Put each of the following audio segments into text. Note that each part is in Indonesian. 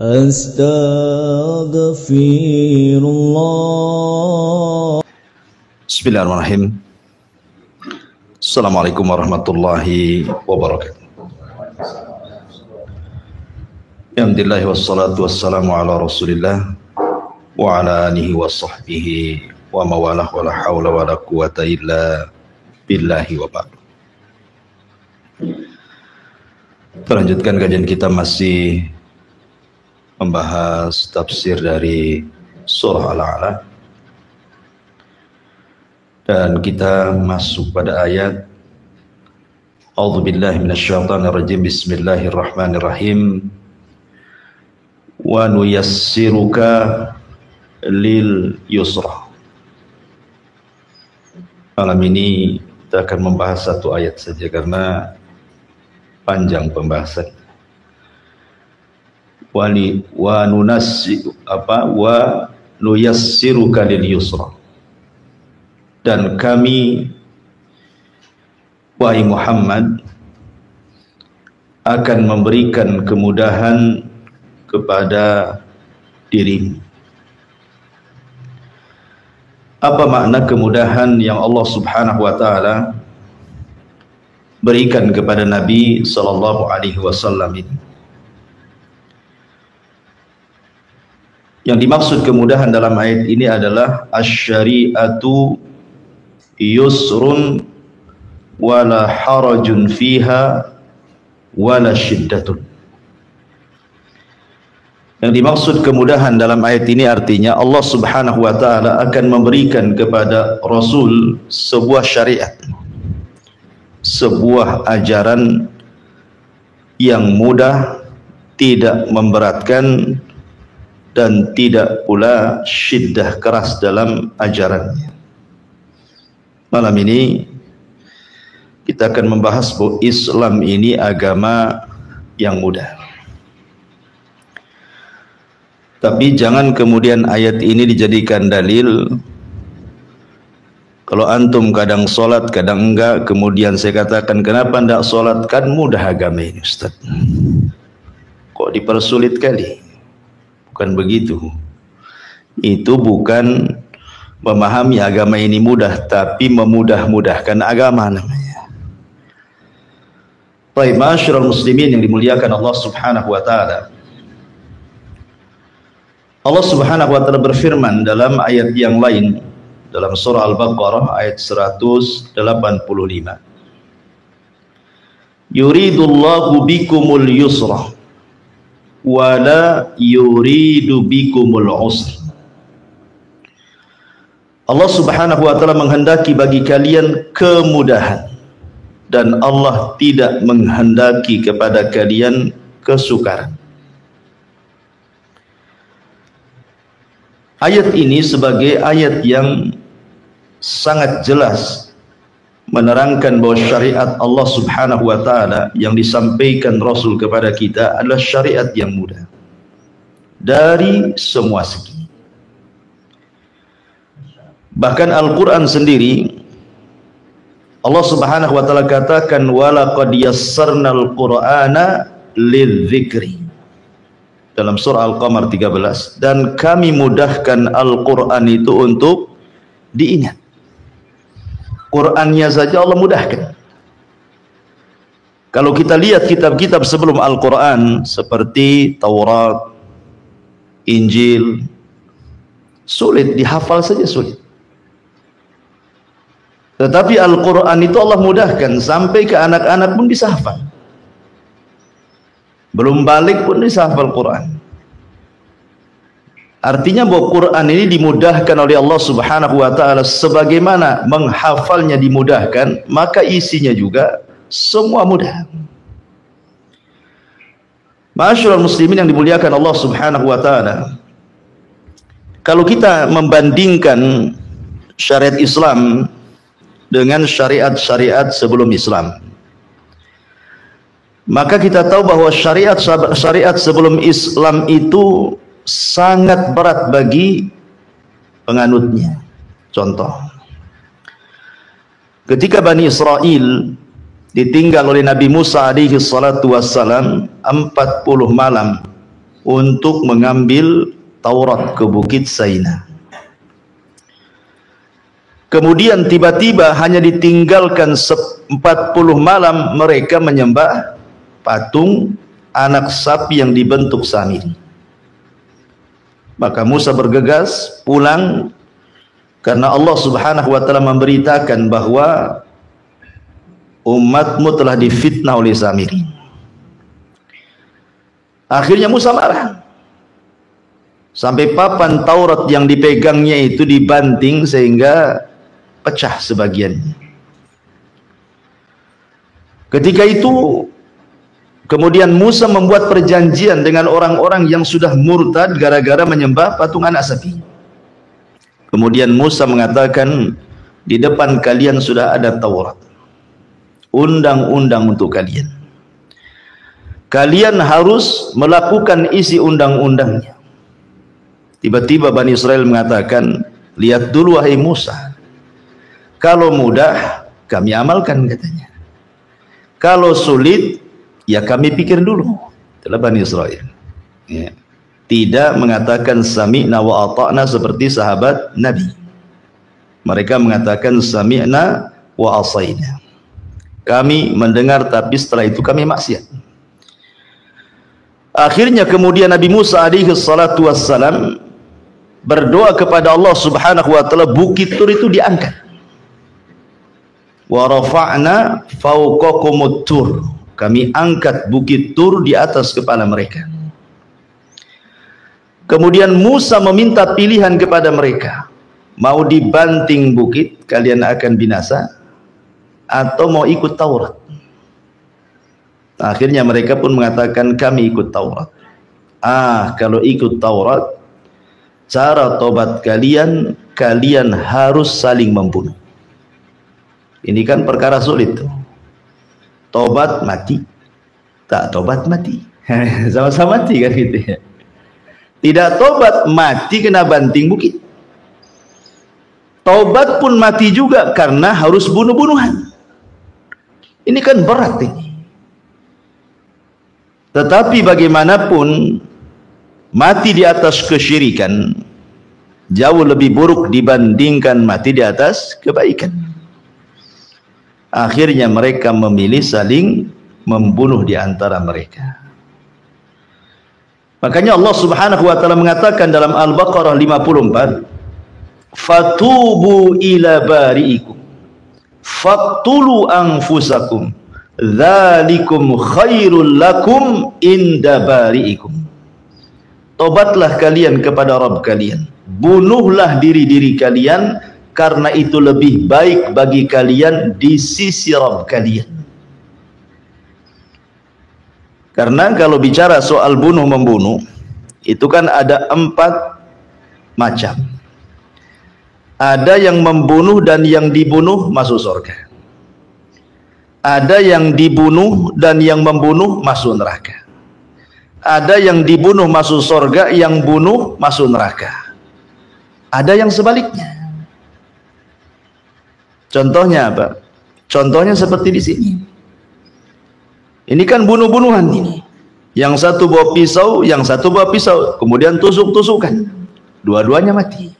Astaghfirullah. Bismillahirrahmanirrahim. Assalamualaikum warahmatullahi wabarakatuh. Alhamdulillah wassalatu wassalamu ala rasulillah wa ala alihi wa sahbihi wa mawalah wa la hawla wa la quwata illa billahi wa ba'du. Terlanjutkan kajian kita masih membahas tafsir dari surah Al-A'la, dan kita masuk pada ayat A'udzubillahi minasyaitonirrajim. Bismillahirrahmanirrahim. Wa nuyassiruka lil yusra. Malam ini kita akan membahas satu ayat saja karena panjang pembahasan. Wa nuyassiruka lil yusra. Dan kami, wahai Muhammad, akan memberikan kemudahan kepada dirimu. Apa makna kemudahan yang Allah Subhanahu wa taala berikan kepada Nabi sallallahu alaihi wasallam ini? Yang dimaksud kemudahan dalam ayat ini adalah asy-syari'atu yusrun wala harajun fiha wala syiddatun. Yang dimaksud kemudahan dalam ayat ini artinya Allah Subhanahu wa taala akan memberikan kepada Rasul sebuah syariat, sebuah ajaran yang mudah, tidak memberatkan, dan tidak pula syiddah keras dalam ajarannya. Malam ini kita akan membahas bahwa Islam ini agama yang mudah. Tapi jangan kemudian ayat ini dijadikan dalil. Kalau antum kadang sholat, kadang enggak, kemudian saya katakan kenapa enggak sholat, kan mudah agama ini Ustaz. Kok dipersulit kali? Bukan begitu. Itu bukan memahami agama ini mudah, tapi memudah-mudahkan agama namanya. Baik, ma'asyiral muslimin yang dimuliakan Allah Subhanahu wa taala. Allah Subhanahu wa taala berfirman dalam ayat yang lain dalam surah Al-Baqarah ayat 185. Yuridullahu bikumul yusra wala yuridu bikumul usr. Allah Subhanahu wa taala menghendaki bagi kalian kemudahan dan Allah tidak menghendaki kepada kalian kesukaran. Ayat ini sebagai ayat yang sangat jelas menerangkan bahwa syariat Allah Subhanahu wa taala yang disampaikan Rasul kepada kita adalah syariat yang mudah dari semua segi. Bahkan Al-Quran sendiri Allah Subhanahu wa taala katakan walaqad yassarnal qur'ana lidzikri dalam surah Al-Qamar 13, dan kami mudahkan Al-Quran itu untuk diingat. Qurannya saja Allah mudahkan. Kalau kita lihat kitab-kitab sebelum Al-Quran seperti Taurat, Injil, sulit dihafal saja, sulit. Tetapi Al-Quran itu Allah mudahkan sampai ke anak-anak pun bisa hafal. Belum balik pun bisa hafal Quran. Artinya bahwa Quran ini dimudahkan oleh Allah Subhanahu wa taala. Sebagaimana menghafalnya dimudahkan, maka isinya juga semua mudah. Ma'asyiral muslimin yang dimuliakan Allah Subhanahu wa taala, kalau kita membandingkan syariat Islam dengan syariat-syariat sebelum Islam, maka kita tahu bahwa syariat sebelum Islam itu sangat berat bagi penganutnya. Contoh, ketika Bani Israel ditinggal oleh Nabi Musa alaihi salatu wassalam 40 malam untuk mengambil Taurat ke Bukit Saina. Kemudian tiba-tiba hanya ditinggalkan 40 malam mereka menyembah patung anak sapi yang dibentuk samiri. Maka Musa bergegas pulang karena Allah Subhanahu wa taala memberitakan bahwa umatmu telah difitnah oleh Samiri. Akhirnya Musa marah. Sampai papan Taurat yang dipegangnya itu dibanting sehingga pecah sebagiannya. Ketika itu kemudian Musa membuat perjanjian dengan orang-orang yang sudah murtad gara-gara menyembah patung anak sapi. Kemudian Musa mengatakan, di depan kalian sudah ada Taurat, undang-undang untuk kalian. Kalian harus melakukan isi undang-undangnya. Tiba-tiba Bani Israel mengatakan, lihat dulu wahai Musa, kalau mudah kami amalkan katanya, kalau sulit ya kami pikir dulu. Itulah Bani Israel ya. Tidak mengatakan sami'na wa ata'na seperti sahabat Nabi. Mereka mengatakan sami'na wa asaina, kami mendengar tapi setelah itu kami maksiat. Akhirnya kemudian Nabi Musa alaihi salatu wassalam berdoa kepada Allah Subhanahu wa taala, bukit Tur itu diangkat. Wa rafa'na fawqakumut tur, kami angkat bukit Tur di atas kepala mereka. Kemudian Musa meminta pilihan kepada mereka, mau dibanting bukit kalian akan binasa atau mau ikut Taurat. Akhirnya mereka pun mengatakan kami ikut Taurat. Kalau ikut Taurat, cara tobat kalian, kalian harus saling membunuh. Ini kan perkara sulit tuh. Tobat mati, tak tobat mati. Sama-sama mati kan gitu ya. Tidak tobat mati kena banting bukit. Tobat pun mati juga karena harus bunuh-bunuhan. Ini kan berat ini. Tetapi bagaimanapun mati di atas kesyirikan jauh lebih buruk dibandingkan mati di atas kebaikan. Akhirnya mereka memilih saling membunuh di antara mereka. Makanya Allah Subhanahu wa taala mengatakan dalam Al-Baqarah 54, fatubu ila bari'ikum faqtulu anfusakum dzalikum khairul lakum inda bari'ikum. Tobatlah kalian kepada Rabb kalian, bunuhlah diri-diri kalian karena itu lebih baik bagi kalian di sisi Rabb kalian. Karena kalau bicara soal bunuh-membunuh itu kan ada 4 macam. Ada yang membunuh dan yang dibunuh masuk surga. Ada yang dibunuh dan yang membunuh masuk neraka. Ada yang dibunuh masuk surga, yang bunuh masuk neraka. Ada yang sebaliknya. Contohnya apa? Contohnya seperti di sini. Ini kan bunuh-bunuhan ini. Yang satu bawa pisau, yang satu bawa pisau, kemudian tusuk-tusukan. Dua-duanya mati.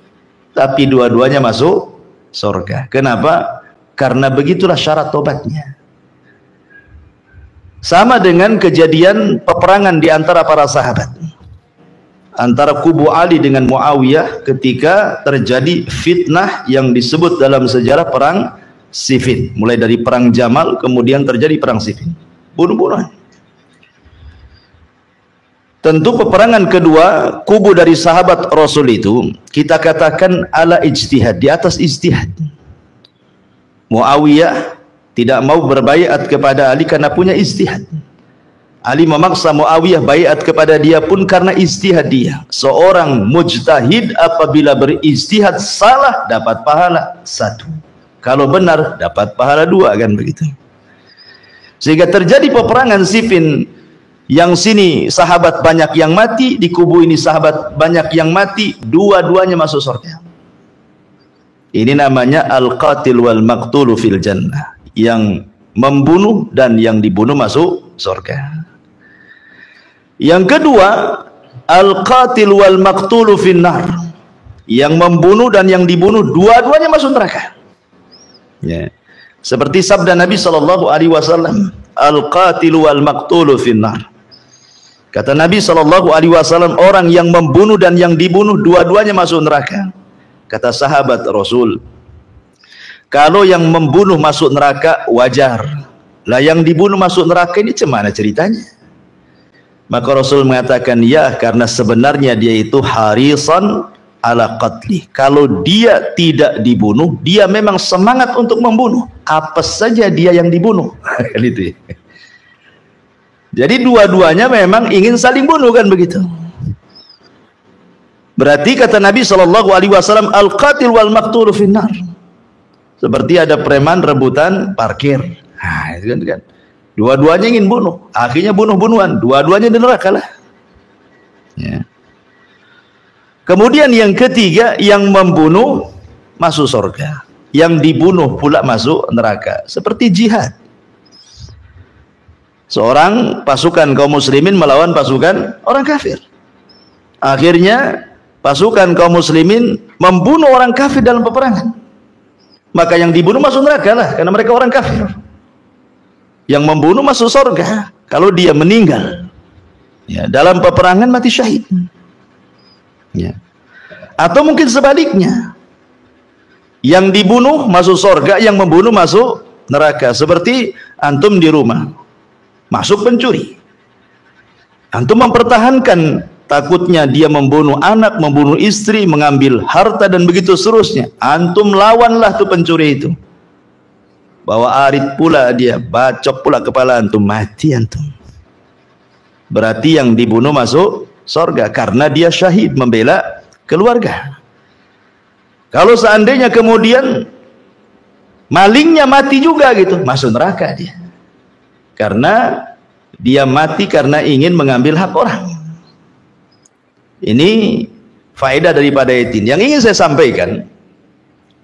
Tapi dua-duanya masuk surga. Kenapa? Karena begitulah syarat tobatnya. Sama dengan kejadian peperangan di antara para sahabat. Antara kubu Ali dengan Muawiyah ketika terjadi fitnah yang disebut dalam sejarah perang Siffin. Mulai dari perang Jamal kemudian terjadi perang Siffin. Bunuh-bunuhan. Tentu peperangan kedua kubu dari sahabat Rasul itu kita katakan ala ijtihad, di atas ijtihad. Muawiyah tidak mau berbaiat kepada Ali karena punya ijtihad. Ali memaksa Muawiyah baiat kepada dia pun karena ijtihad dia. Seorang mujtahid apabila berijtihad salah dapat pahala 1. Kalau benar dapat pahala 2, kan begitu. Sehingga terjadi peperangan Siffin, yang sini sahabat banyak yang mati, di kubu ini sahabat banyak yang mati, dua-duanya masuk surga. Ini namanya al-qatil wal maqtulu fil jannah. Yang membunuh dan yang dibunuh masuk surga. Yang kedua, al-qatil wal maqtulu finnar. Yang membunuh dan yang dibunuh dua-duanya masuk neraka. Ya. Seperti sabda Nabi sallallahu alaihi wasallam, al-qatilu wal maqtulu finnar. Kata Nabi sallallahu alaihi wasallam, orang yang membunuh dan yang dibunuh dua-duanya masuk neraka. Kata sahabat Rasul, kalau yang membunuh masuk neraka wajar. Lah yang dibunuh masuk neraka ini gimana ceritanya? Maka Rasul mengatakan, ya, karena sebenarnya dia itu harisan ala qatli. Kalau dia tidak dibunuh, dia memang semangat untuk membunuh. Apa saja dia yang dibunuh. Gitu. Jadi dua-duanya memang ingin saling bunuh, kan begitu. Berarti kata Nabi SAW, al-qatil wal maqtul finnar. Seperti ada preman rebutan parkir. Nah, itu kan. Dua-duanya ingin bunuh. Akhirnya bunuh-bunuhan. Dua-duanya di neraka lah. Ya. Kemudian yang ketiga, yang membunuh masuk surga, yang dibunuh pula masuk neraka. Seperti jihad. Seorang pasukan kaum muslimin melawan pasukan orang kafir. Akhirnya pasukan kaum muslimin membunuh orang kafir dalam peperangan. Maka yang dibunuh masuk neraka lah, karena mereka orang kafir. Yang membunuh masuk surga kalau dia meninggal. Ya, dalam peperangan mati syahid. Ya. Atau mungkin sebaliknya, yang dibunuh masuk surga, yang membunuh masuk neraka. Seperti antum di rumah masuk pencuri, antum mempertahankan, takutnya dia membunuh anak, membunuh istri, mengambil harta dan begitu seterusnya. Antum lawanlah tuh pencuri itu, bawa arit pula dia, bacok pula kepala antum, mati antum. Berarti yang dibunuh masuk surga karena dia syahid membela keluarga. Kalau seandainya kemudian malingnya mati juga gitu, masuk neraka dia, karena dia mati karena ingin mengambil hak orang. Ini faedah daripada ayat ini. Yang ingin saya sampaikan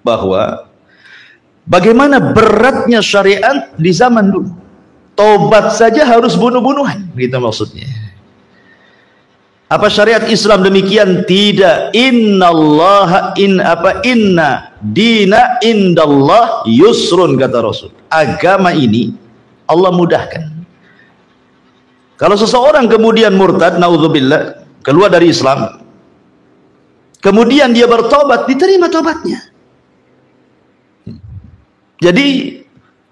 bahwa bagaimana beratnya syariat di zaman dulu. Tobat saja harus bunuh-bunuhan, gitu maksudnya. Apa syariat Islam demikian? Tidak. Inna dina indallah yusrun, kata Rasul. Agama ini Allah mudahkan. Kalau seseorang kemudian murtad, naudzubillah, keluar dari Islam, kemudian dia bertobat, diterima tobatnya. Jadi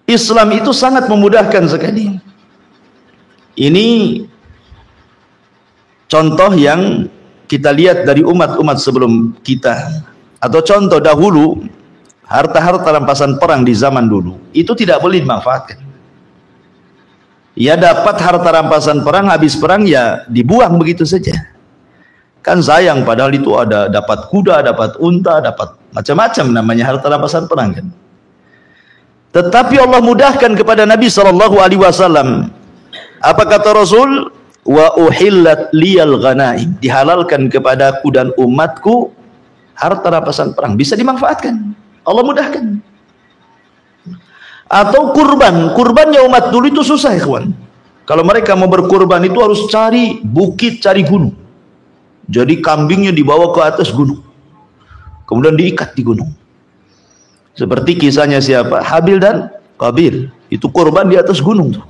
Islam itu sangat memudahkan sekali. Ini contoh yang kita lihat dari umat-umat sebelum kita, atau contoh dahulu, harta-harta rampasan perang di zaman dulu itu tidak boleh dimanfaatkan. Ya, dapat harta rampasan perang, habis perang ya dibuang begitu saja. Kan sayang, padahal itu ada dapat kuda, dapat unta, dapat macam-macam namanya harta rampasan perang kan. Tetapi Allah mudahkan kepada Nabi SAW. Apa kata Rasul? Wa uhillat liyal ghanaim, dihalalkan kepadaku dan umatku harta rampasan perang, bisa dimanfaatkan, Allah mudahkan. Atau kurbannya umat dulu itu susah ya kawan. Kalau mereka mau berkurban itu harus cari bukit, cari gunung. Jadi kambingnya dibawa ke atas gunung, kemudian diikat di gunung. Seperti kisahnya siapa? Habil dan Qabil, itu kurban di atas gunung tuh.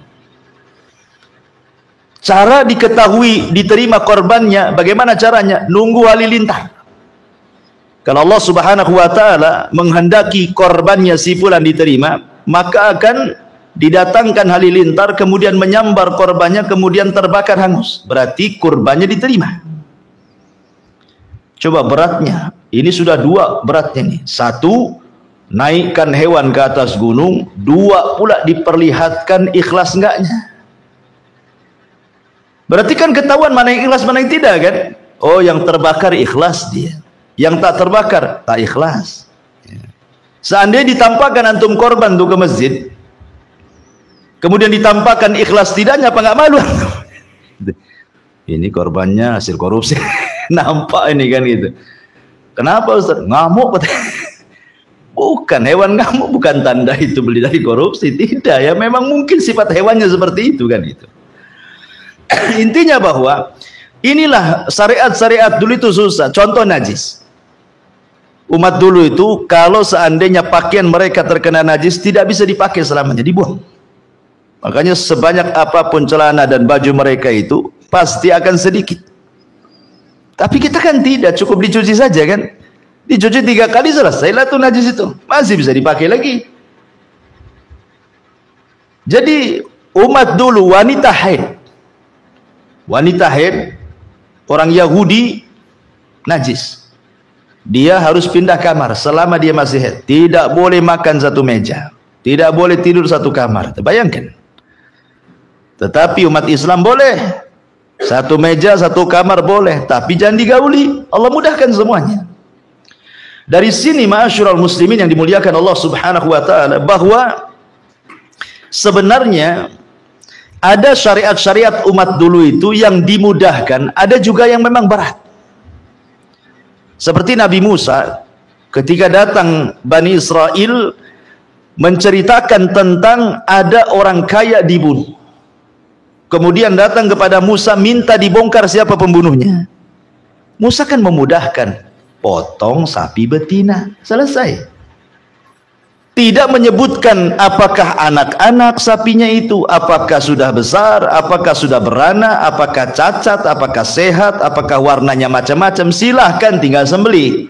Cara diketahui diterima korbannya bagaimana caranya? Nunggu halilintar. Kalau Allah Subhanahu wa taala menghendaki korbannya si fulan diterima, maka akan didatangkan halilintar, kemudian menyambar korbannya, kemudian terbakar hangus. Berarti korbannya diterima. Coba beratnya, ini sudah dua beratnya nih. Satu, naikkan hewan ke atas gunung. Dua pula diperlihatkan ikhlas enggaknya. Berarti kan ketahuan mana yang ikhlas, mana yang tidak kan? Oh, yang terbakar ikhlas dia, yang tak terbakar tak ikhlas. Seandainya ditampakkan antum korban tuh ke masjid, kemudian ditampakkan ikhlas tidaknya, apa nggak malu? Ini korbannya hasil korupsi. Nampak ini kan gitu. Kenapa Ustaz? Ngamuk. Bukan, hewan ngamuk bukan tanda itu beli dari korupsi, tidak ya, memang mungkin sifat hewannya seperti itu kan gitu. Intinya bahwa Inilah syariat-syariat dulu itu susah. Contoh najis. Umat dulu itu kalau seandainya pakaian mereka terkena najis tidak bisa dipakai selamanya, dibuang. Makanya sebanyak apapun celana dan baju mereka itu pasti akan sedikit. Tapi kita kan tidak, cukup dicuci saja kan. Dicuci 3 kali selesailah tuh najis itu. Masih bisa dipakai lagi. Jadi umat dulu wanita haid. Wanita haid, orang Yahudi najis. Dia harus pindah kamar selama dia masih haid. Tidak boleh makan satu meja. Tidak boleh tidur satu kamar. Bayangkan. Tetapi umat Islam boleh. Satu meja, satu kamar boleh. Tapi jangan digauli. Allah mudahkan semuanya. Dari sini ma'asyiral muslimin yang dimuliakan Allah subhanahu wa ta'ala, bahwa sebenarnya ada syariat-syariat umat dulu itu yang dimudahkan, ada juga yang memang berat. Seperti Nabi Musa ketika datang Bani Israel menceritakan tentang ada orang kaya dibunuh. Kemudian datang kepada Musa minta dibongkar siapa pembunuhnya. Musa kan memudahkan, potong sapi betina, selesai. Tidak menyebutkan apakah anak-anak sapinya itu, apakah sudah besar, apakah sudah beranak, apakah cacat, apakah sehat, apakah warnanya macam-macam, silahkan tinggal sembelih.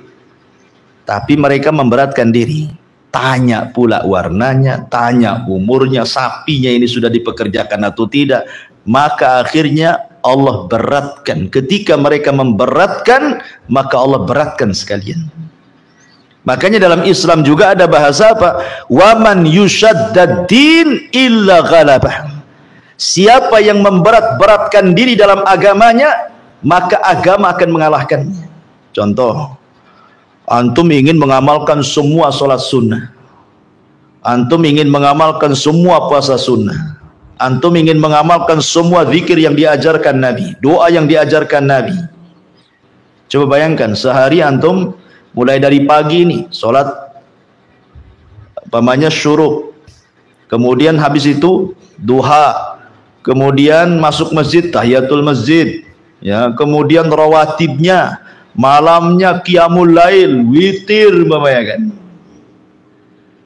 Tapi mereka memberatkan diri. Tanya pula warnanya, tanya umurnya, sapinya ini sudah dipekerjakan atau tidak. Maka akhirnya Allah beratkan. Ketika mereka memberatkan, maka Allah beratkan sekalian. Makanya dalam Islam juga ada bahasa apa? Waman yushaddad din illa ghalabah. Siapa yang memberat-beratkan diri dalam agamanya, maka agama akan mengalahkannya. Contoh, antum ingin mengamalkan semua sholat sunnah, antum ingin mengamalkan semua puasa sunnah, antum ingin mengamalkan semua zikir yang diajarkan Nabi, doa yang diajarkan Nabi. Coba bayangkan, sehari antum mulai dari pagi ini sholat umpamanya syuruk, kemudian habis itu duha, kemudian masuk masjid tahiyatul masjid, ya, kemudian rawatibnya, malamnya qiyamul lail, witir umpamanya kan.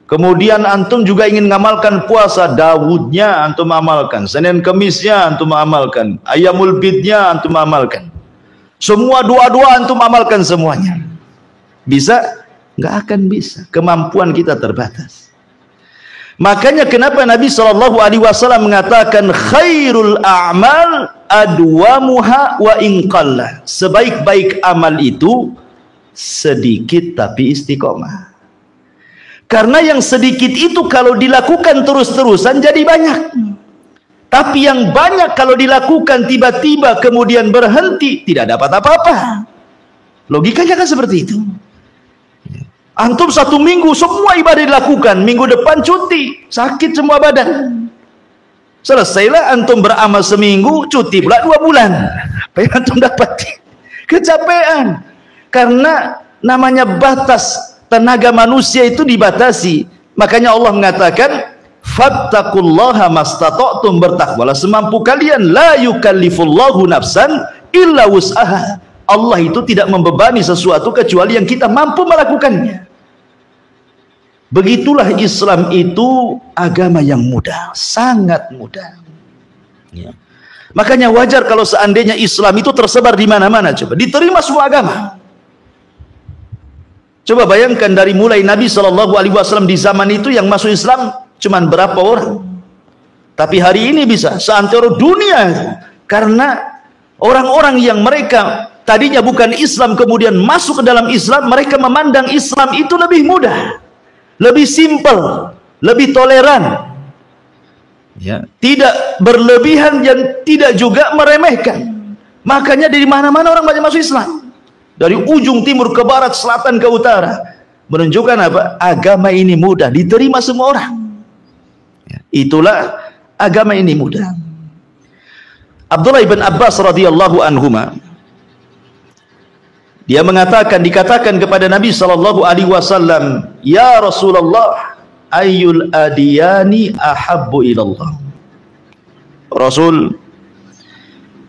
Kemudian antum juga ingin mengamalkan puasa, Dawudnya antum amalkan, Senin Kemisnya antum amalkan, Ayyamul Bidnya antum amalkan, semua doa-doa antum amalkan semuanya. Bisa? Nggak akan bisa. Kemampuan kita terbatas. Makanya kenapa Nabi SAW mengatakan khairul a'mal adwamuha wa inqallah. Sebaik-baik amal itu sedikit tapi istiqomah. Karena yang sedikit itu kalau dilakukan terus-terusan jadi banyak. Tapi yang banyak kalau dilakukan tiba-tiba kemudian berhenti, tidak dapat apa-apa. Logikanya kan seperti itu. Antum 1 minggu semua ibadah dilakukan, minggu depan cuti, sakit semua badan. Selesailah antum beramal seminggu, cuti pula 2 bulan. Apa yang antum dapat? Kecapean. Karena namanya batas tenaga manusia itu dibatasi. Makanya Allah mengatakan, fattaqullaha mastata'tum, bertakwalah semampu kalian, la yukallifullahu nafsan illa wus'aha. Allah itu tidak membebani sesuatu kecuali yang kita mampu melakukannya. Begitulah Islam itu agama yang mudah, sangat mudah. Ya. Makanya wajar kalau seandainya Islam itu tersebar di mana-mana, coba diterima semua agama. Coba bayangkan dari mulai Nabi SAW di zaman itu yang masuk Islam cuman berapa orang. Tapi hari ini bisa seantero dunia, karena orang-orang yang mereka tadinya bukan Islam kemudian masuk ke dalam Islam, mereka memandang Islam itu lebih mudah, lebih simpel, lebih toleran, ya, tidak berlebihan dan tidak juga meremehkan. Makanya dari mana-mana orang banyak masuk Islam, dari ujung timur ke barat, selatan ke utara, menunjukkan apa? Agama ini mudah diterima semua orang. Ya, itulah agama ini mudah. Abdullah ibn Abbas radhiyallahu anhuma, dia mengatakan, dikatakan kepada Nabi SAW, ya Rasulullah, ayyul adiyani ahabbu ilallah. Rasul,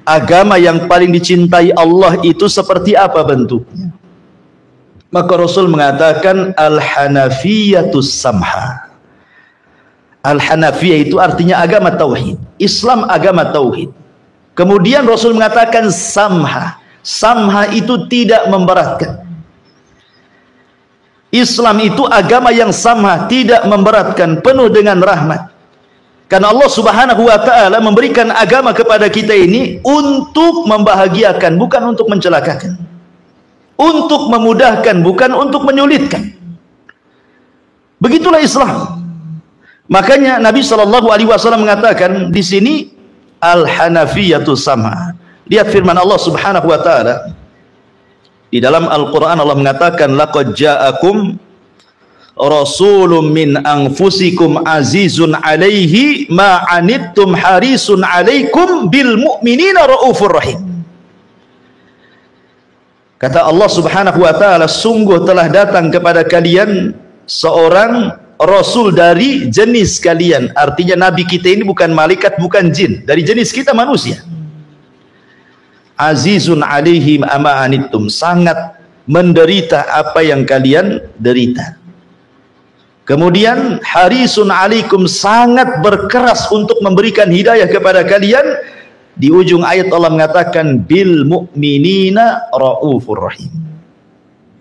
agama yang paling dicintai Allah itu seperti apa bentuknya? Maka Rasul mengatakan al-hanafiyatus samha. Al-hanafiyah itu artinya agama tauhid. Islam agama tauhid. Kemudian Rasul mengatakan samha. Samha itu tidak memberatkan. Islam itu agama yang samha, tidak memberatkan, penuh dengan rahmat. Karena Allah Subhanahu wa taala memberikan agama kepada kita ini untuk membahagiakan, bukan untuk mencelakakan. Untuk memudahkan, bukan untuk menyulitkan. Begitulah Islam. Makanya Nabi SAW mengatakan di sini al-hanafiyatu sama. Lihat firman Allah Subhanahu wa taala di dalam Al-Qur'an. Allah mengatakan laqad ja'akum rasulun min anfusikum azizun alaihi ma anittum harisun alaikum bil mu'minina raufur rahim. Kata Allah Subhanahu wa taala, sungguh telah datang kepada kalian seorang rasul dari jenis kalian. Artinya nabi kita ini bukan malaikat, bukan jin, dari jenis kita manusia. Azizun alaihim ama anittum, sangat menderita apa yang kalian derita. Kemudian harisun alaikum, sangat berkeras untuk memberikan hidayah kepada kalian. Di ujung ayat Allah mengatakan bil mu'minina raufur rahim.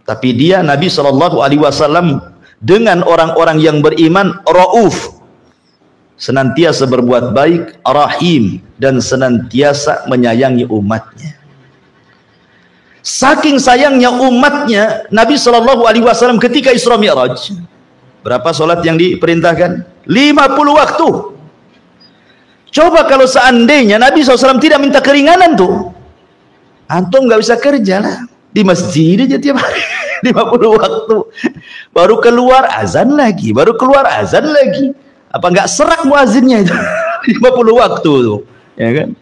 Tapi dia Nabi SAW dengan orang-orang yang beriman rauf, senantiasa berbuat baik, rahim, dan senantiasa menyayangi umatnya. Saking sayangnya umatnya, Nabi SAW ketika Isra Mi'raj, berapa solat yang diperintahkan? 50 waktu. Coba kalau seandainya Nabi SAW tidak minta keringanan tuh, antum nggak bisa kerja lah di masjid aja tiap hari 50 waktu. Baru keluar azan lagi, baru keluar azan lagi. Apa nggak serak muazinnya itu 50 waktu tuh, ya kan?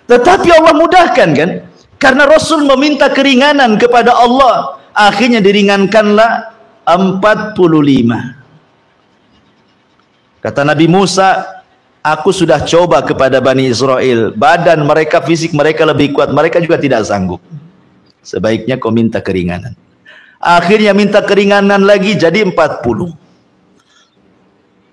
Tetapi Allah mudahkan kan? Karena Rasul meminta keringanan kepada Allah, akhirnya diringankanlah 45. Kata Nabi Musa, aku sudah coba kepada Bani Israel, badan mereka, fisik mereka lebih kuat, mereka juga tidak sanggup. Sebaiknya kau minta keringanan. Akhirnya minta keringanan lagi jadi 40.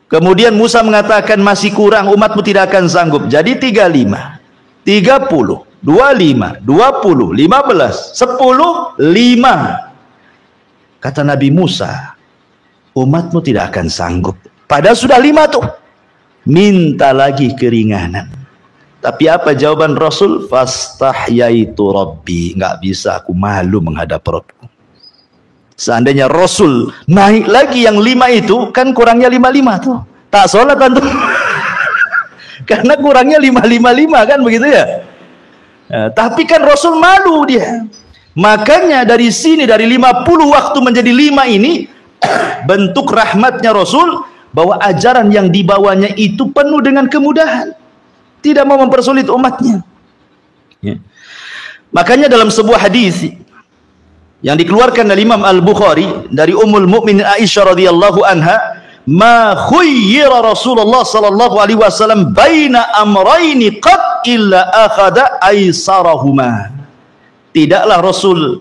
Kemudian Musa mengatakan masih kurang, umatmu tidak akan sanggup, jadi 35, 30, 25, 20, 15, 10, 5. Kata Nabi Musa, umatmu tidak akan sanggup. Padahal sudah 5 tuh. Minta lagi keringanan. Tapi apa jawaban Rasul? Fastahyaitu Rabbi, nggak bisa, aku malu menghadap Rabbku. Seandainya Rasul naik lagi yang 5 itu, kan kurangnya 55 tuh, tak sholat antum. Karena kurangnya 555 kan begitu ya. Nah, tapi kan Rasul malu dia. Makanya dari sini, dari 50 waktu menjadi 5 ini bentuk rahmatnya Rasul, bahwa ajaran yang dibawanya itu penuh dengan kemudahan, tidak mau mempersulit umatnya, ya. Makanya dalam sebuah hadis yang dikeluarkan dari Imam Al-Bukhari dari Ummul Mukminin Aisyah radhiyallahu anha, ma khuyyira Rasulullah sallallahu alaihi wasallam baina amrayni qad illa akhadha aisarahuma. Tidaklah Rasul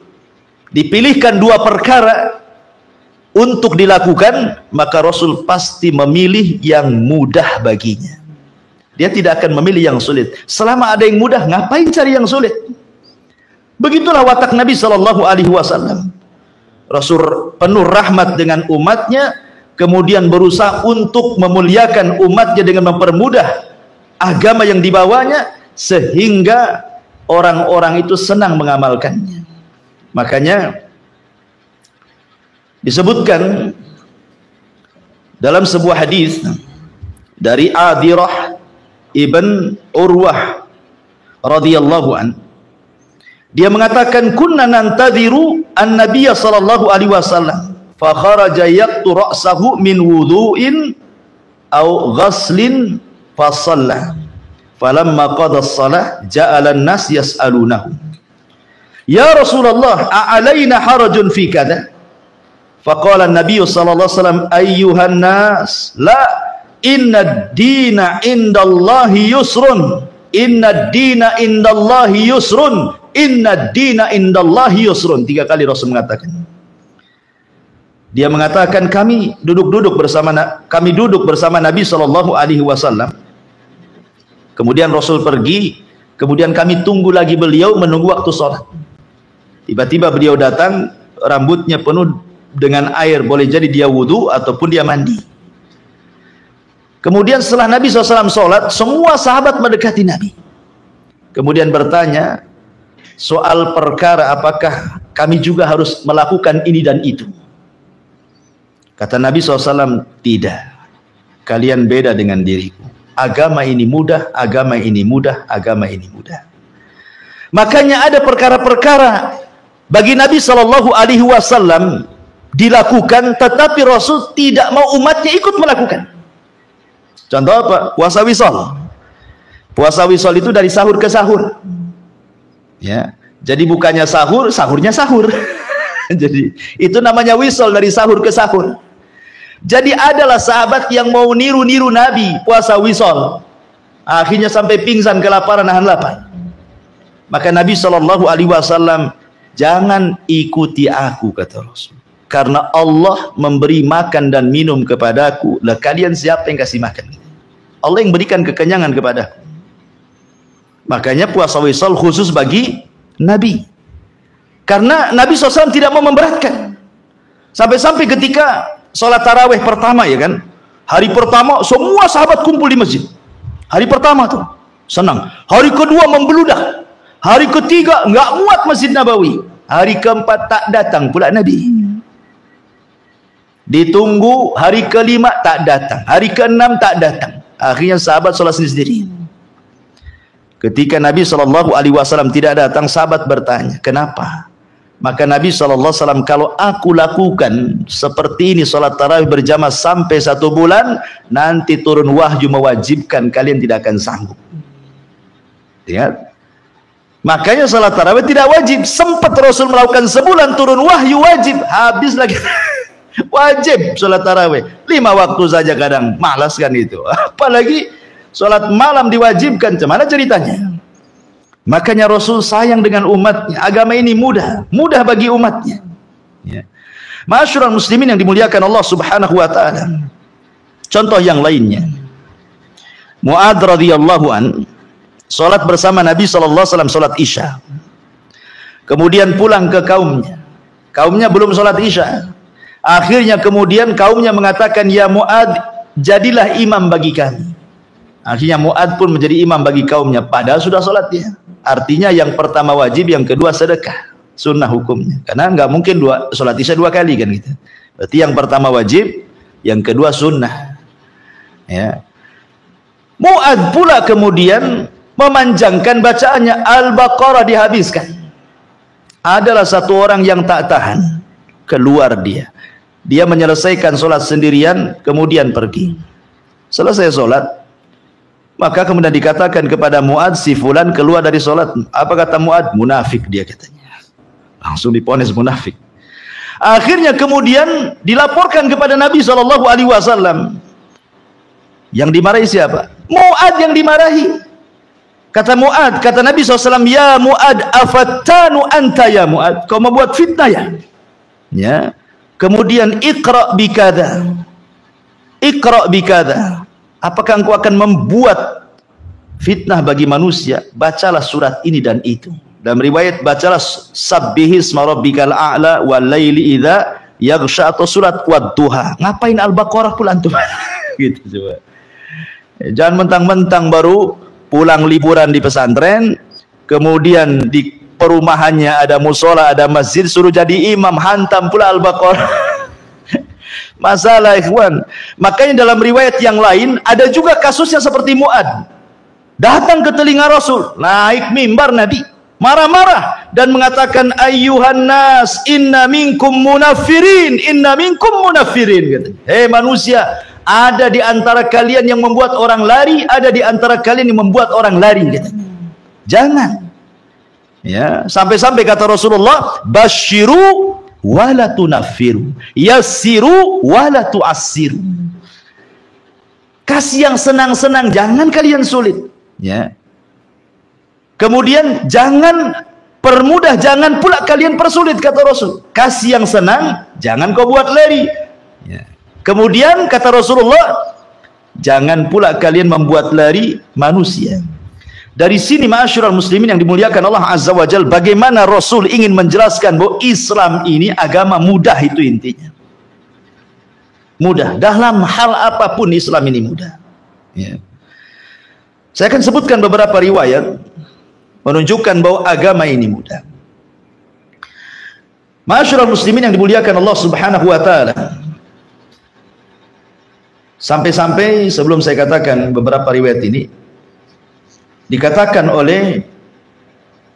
dipilihkan dua perkara untuk dilakukan, maka Rasul pasti memilih yang mudah baginya. Dia tidak akan memilih yang sulit. Selama ada yang mudah, ngapain cari yang sulit? Begitulah watak Nabi SAW. Rasul penuh rahmat dengan umatnya, kemudian berusaha untuk memuliakan umatnya dengan mempermudah agama yang dibawanya, sehingga orang-orang itu senang mengamalkannya. Makanya disebutkan dalam sebuah hadis dari Adirah ibn Urwah radhiyallahu an, dia mengatakan kunna nantadhiru an-nabiy sallallahu alaihi wasallam fa kharaja yaqtu ra'sahu min wudu'in aw ghaslin fa shalla falamma qada as-salah ja'ala an-nas yas'alunahu ya Rasulullah a'alaina harajun fi kadza. Faqala an-nabiy sallallahu alaihi wasallam ayyuhan nas la inna ad-dina indallahi yusrun Inna dina indallahi yusrun. Inna dina indallahi yusrun. 3 kali Rasul mengatakan. Dia mengatakan kami duduk bersama Nabi sallallahu alaihi wasallam. Kemudian Rasul pergi, kemudian kami tunggu lagi beliau menunggu waktu sholat. Tiba-tiba beliau datang, rambutnya penuh dengan air, boleh jadi dia wudu ataupun dia mandi. Kemudian setelah Nabi SAW sholat, semua sahabat mendekati Nabi. Kemudian bertanya soal perkara apakah kami juga harus melakukan ini dan itu. Kata Nabi SAW, tidak. Kalian beda dengan diriku. Agama ini mudah, agama ini mudah, agama ini mudah. Makanya ada perkara-perkara bagi Nabi SAW dilakukan, tetapi Rasul tidak mau umatnya ikut melakukan. Contoh apa? Puasa wisol. Puasa wisol itu dari sahur ke sahur. Ya, jadi bukannya sahur, sahurnya sahur. Jadi itu namanya wisol, dari sahur ke sahur. Jadi adalah sahabat yang mau niru-niru Nabi puasa wisol, akhirnya sampai pingsan kelaparan, nahan lapar. Maka Nabi SAW, jangan ikuti aku, kata Rasul, karena Allah memberi makan dan minum kepadaku. Lah kalian siapa yang kasih makan? Allah yang berikan kekenyangan kepadaku. Makanya puasa wisol khusus bagi Nabi, karena Nabi SAW tidak mau memberatkan. Sampai-sampai ketika sholat tarawih pertama, ya kan, hari pertama semua sahabat kumpul di masjid. Hari pertama tuh senang, hari kedua membeludak, hari ketiga nggak muat Masjid Nabawi, hari keempat tak datang pula Nabi. Ditunggu hari kelima tak datang, hari keenam tak datang. Akhirnya sahabat sholat sendiri. Ketika Nabi SAW tidak datang, sahabat bertanya, kenapa? Maka Nabi SAW, kalau aku lakukan seperti ini, sholat tarawih berjamaah sampai 1 bulan, nanti turun wahyu mewajibkan, kalian tidak akan sanggup. Lihat, makanya sholat tarawih tidak wajib. Sempat Rasul melakukan sebulan, turun wahyu wajib, habis lagi. Wajib sholat tarawih 5 waktu saja, kadang malas kan itu, apalagi sholat malam diwajibkan. Gimana ceritanya? Makanya Rasul sayang dengan umatnya. Agama ini mudah bagi umatnya, ya. Ma'asyiral muslimin yang dimuliakan Allah Subhanahu wa taala. Contoh yang lainnya, Mu'adz radhiyallahu an salat bersama Nabi sallallahu alaihi wasallam, salat Isya. Kemudian pulang ke kaumnya. Kaumnya belum salat Isya. Akhirnya kemudian kaumnya mengatakan, ya Mu'adz, jadilah imam bagi kami. Akhirnya Mu'adz pun menjadi imam bagi kaumnya, padahal sudah sholat dia. Artinya yang pertama wajib, yang kedua sedekah, sunnah hukumnya. Karena nggak mungkin sholat Isya 2 kali kan gitu. Berarti yang pertama wajib, yang kedua sunnah. Ya. Mu'adz pula kemudian memanjangkan bacaannya, Al-Baqarah dihabiskan. Adalah satu orang yang tak tahan, keluar dia menyelesaikan sholat sendirian, kemudian pergi. Selesai sholat, maka kemudian dikatakan kepada Mu'adz, si fulan keluar dari sholat. Apa kata Mu'adz? Munafik dia, katanya. Langsung diponis munafik. Akhirnya kemudian dilaporkan kepada Nabi SAW. Yang dimarahi siapa? Mu'adz yang dimarahi. Kata Mu'adz, kata Nabi SAW, ya Mu'adz, afattanu anta ya Mu'adz, kau membuat fitnah ya? Ya. Kemudian iqra bikada, iqra bikada. Apakah engkau akan membuat fitnah bagi manusia? Bacalah surat ini dan itu. Dalam riwayat, bacalah sabbihisma rabbikal a'la wal laili idza yaghsha, atau surat wadduha. Ngapain Al-Baqarah pula antum? Gitu coba. Jangan mentang-mentang baru pulang liburan di pesantren, kemudian di perumahannya ada musola, ada masjid, suruh jadi imam, hantam pula Al-Baqarah. Masalah ikhwan. Makanya dalam riwayat yang lain ada juga kasusnya seperti Mu'adz. Datang ke telinga Rasul, naik mimbar Nabi, marah-marah dan mengatakan, ayyuhan nas, inna minkum munaffirin, inna minkum munaffirin. Hei manusia, ada di antara kalian yang membuat orang lari, ada di antara kalian yang membuat orang lari. Jangan. Ya, sampai-sampai kata Rasulullah, basyiru wala tunaffiru, yassiru wala tu'assiru. Kasih yang senang-senang, jangan kalian sulit. Ya. Kemudian jangan permudah, jangan pula kalian persulit, kata Rasul. Kasih yang senang, jangan kau buat lari. Ya. Kemudian kata Rasulullah, jangan pula kalian membuat lari manusia. Dari sini ma'asyiral muslimin yang dimuliakan Allah Azza wa Jalla, bagaimana Rasul ingin menjelaskan bahwa Islam ini agama mudah, itu intinya. Mudah, dalam hal apapun Islam ini mudah. Ya. Saya akan sebutkan beberapa riwayat menunjukkan bahwa agama ini mudah. Ma'asyiral muslimin yang dimuliakan Allah Subhanahu wa taala. Sampai-sampai sebelum saya katakan beberapa riwayat ini, dikatakan oleh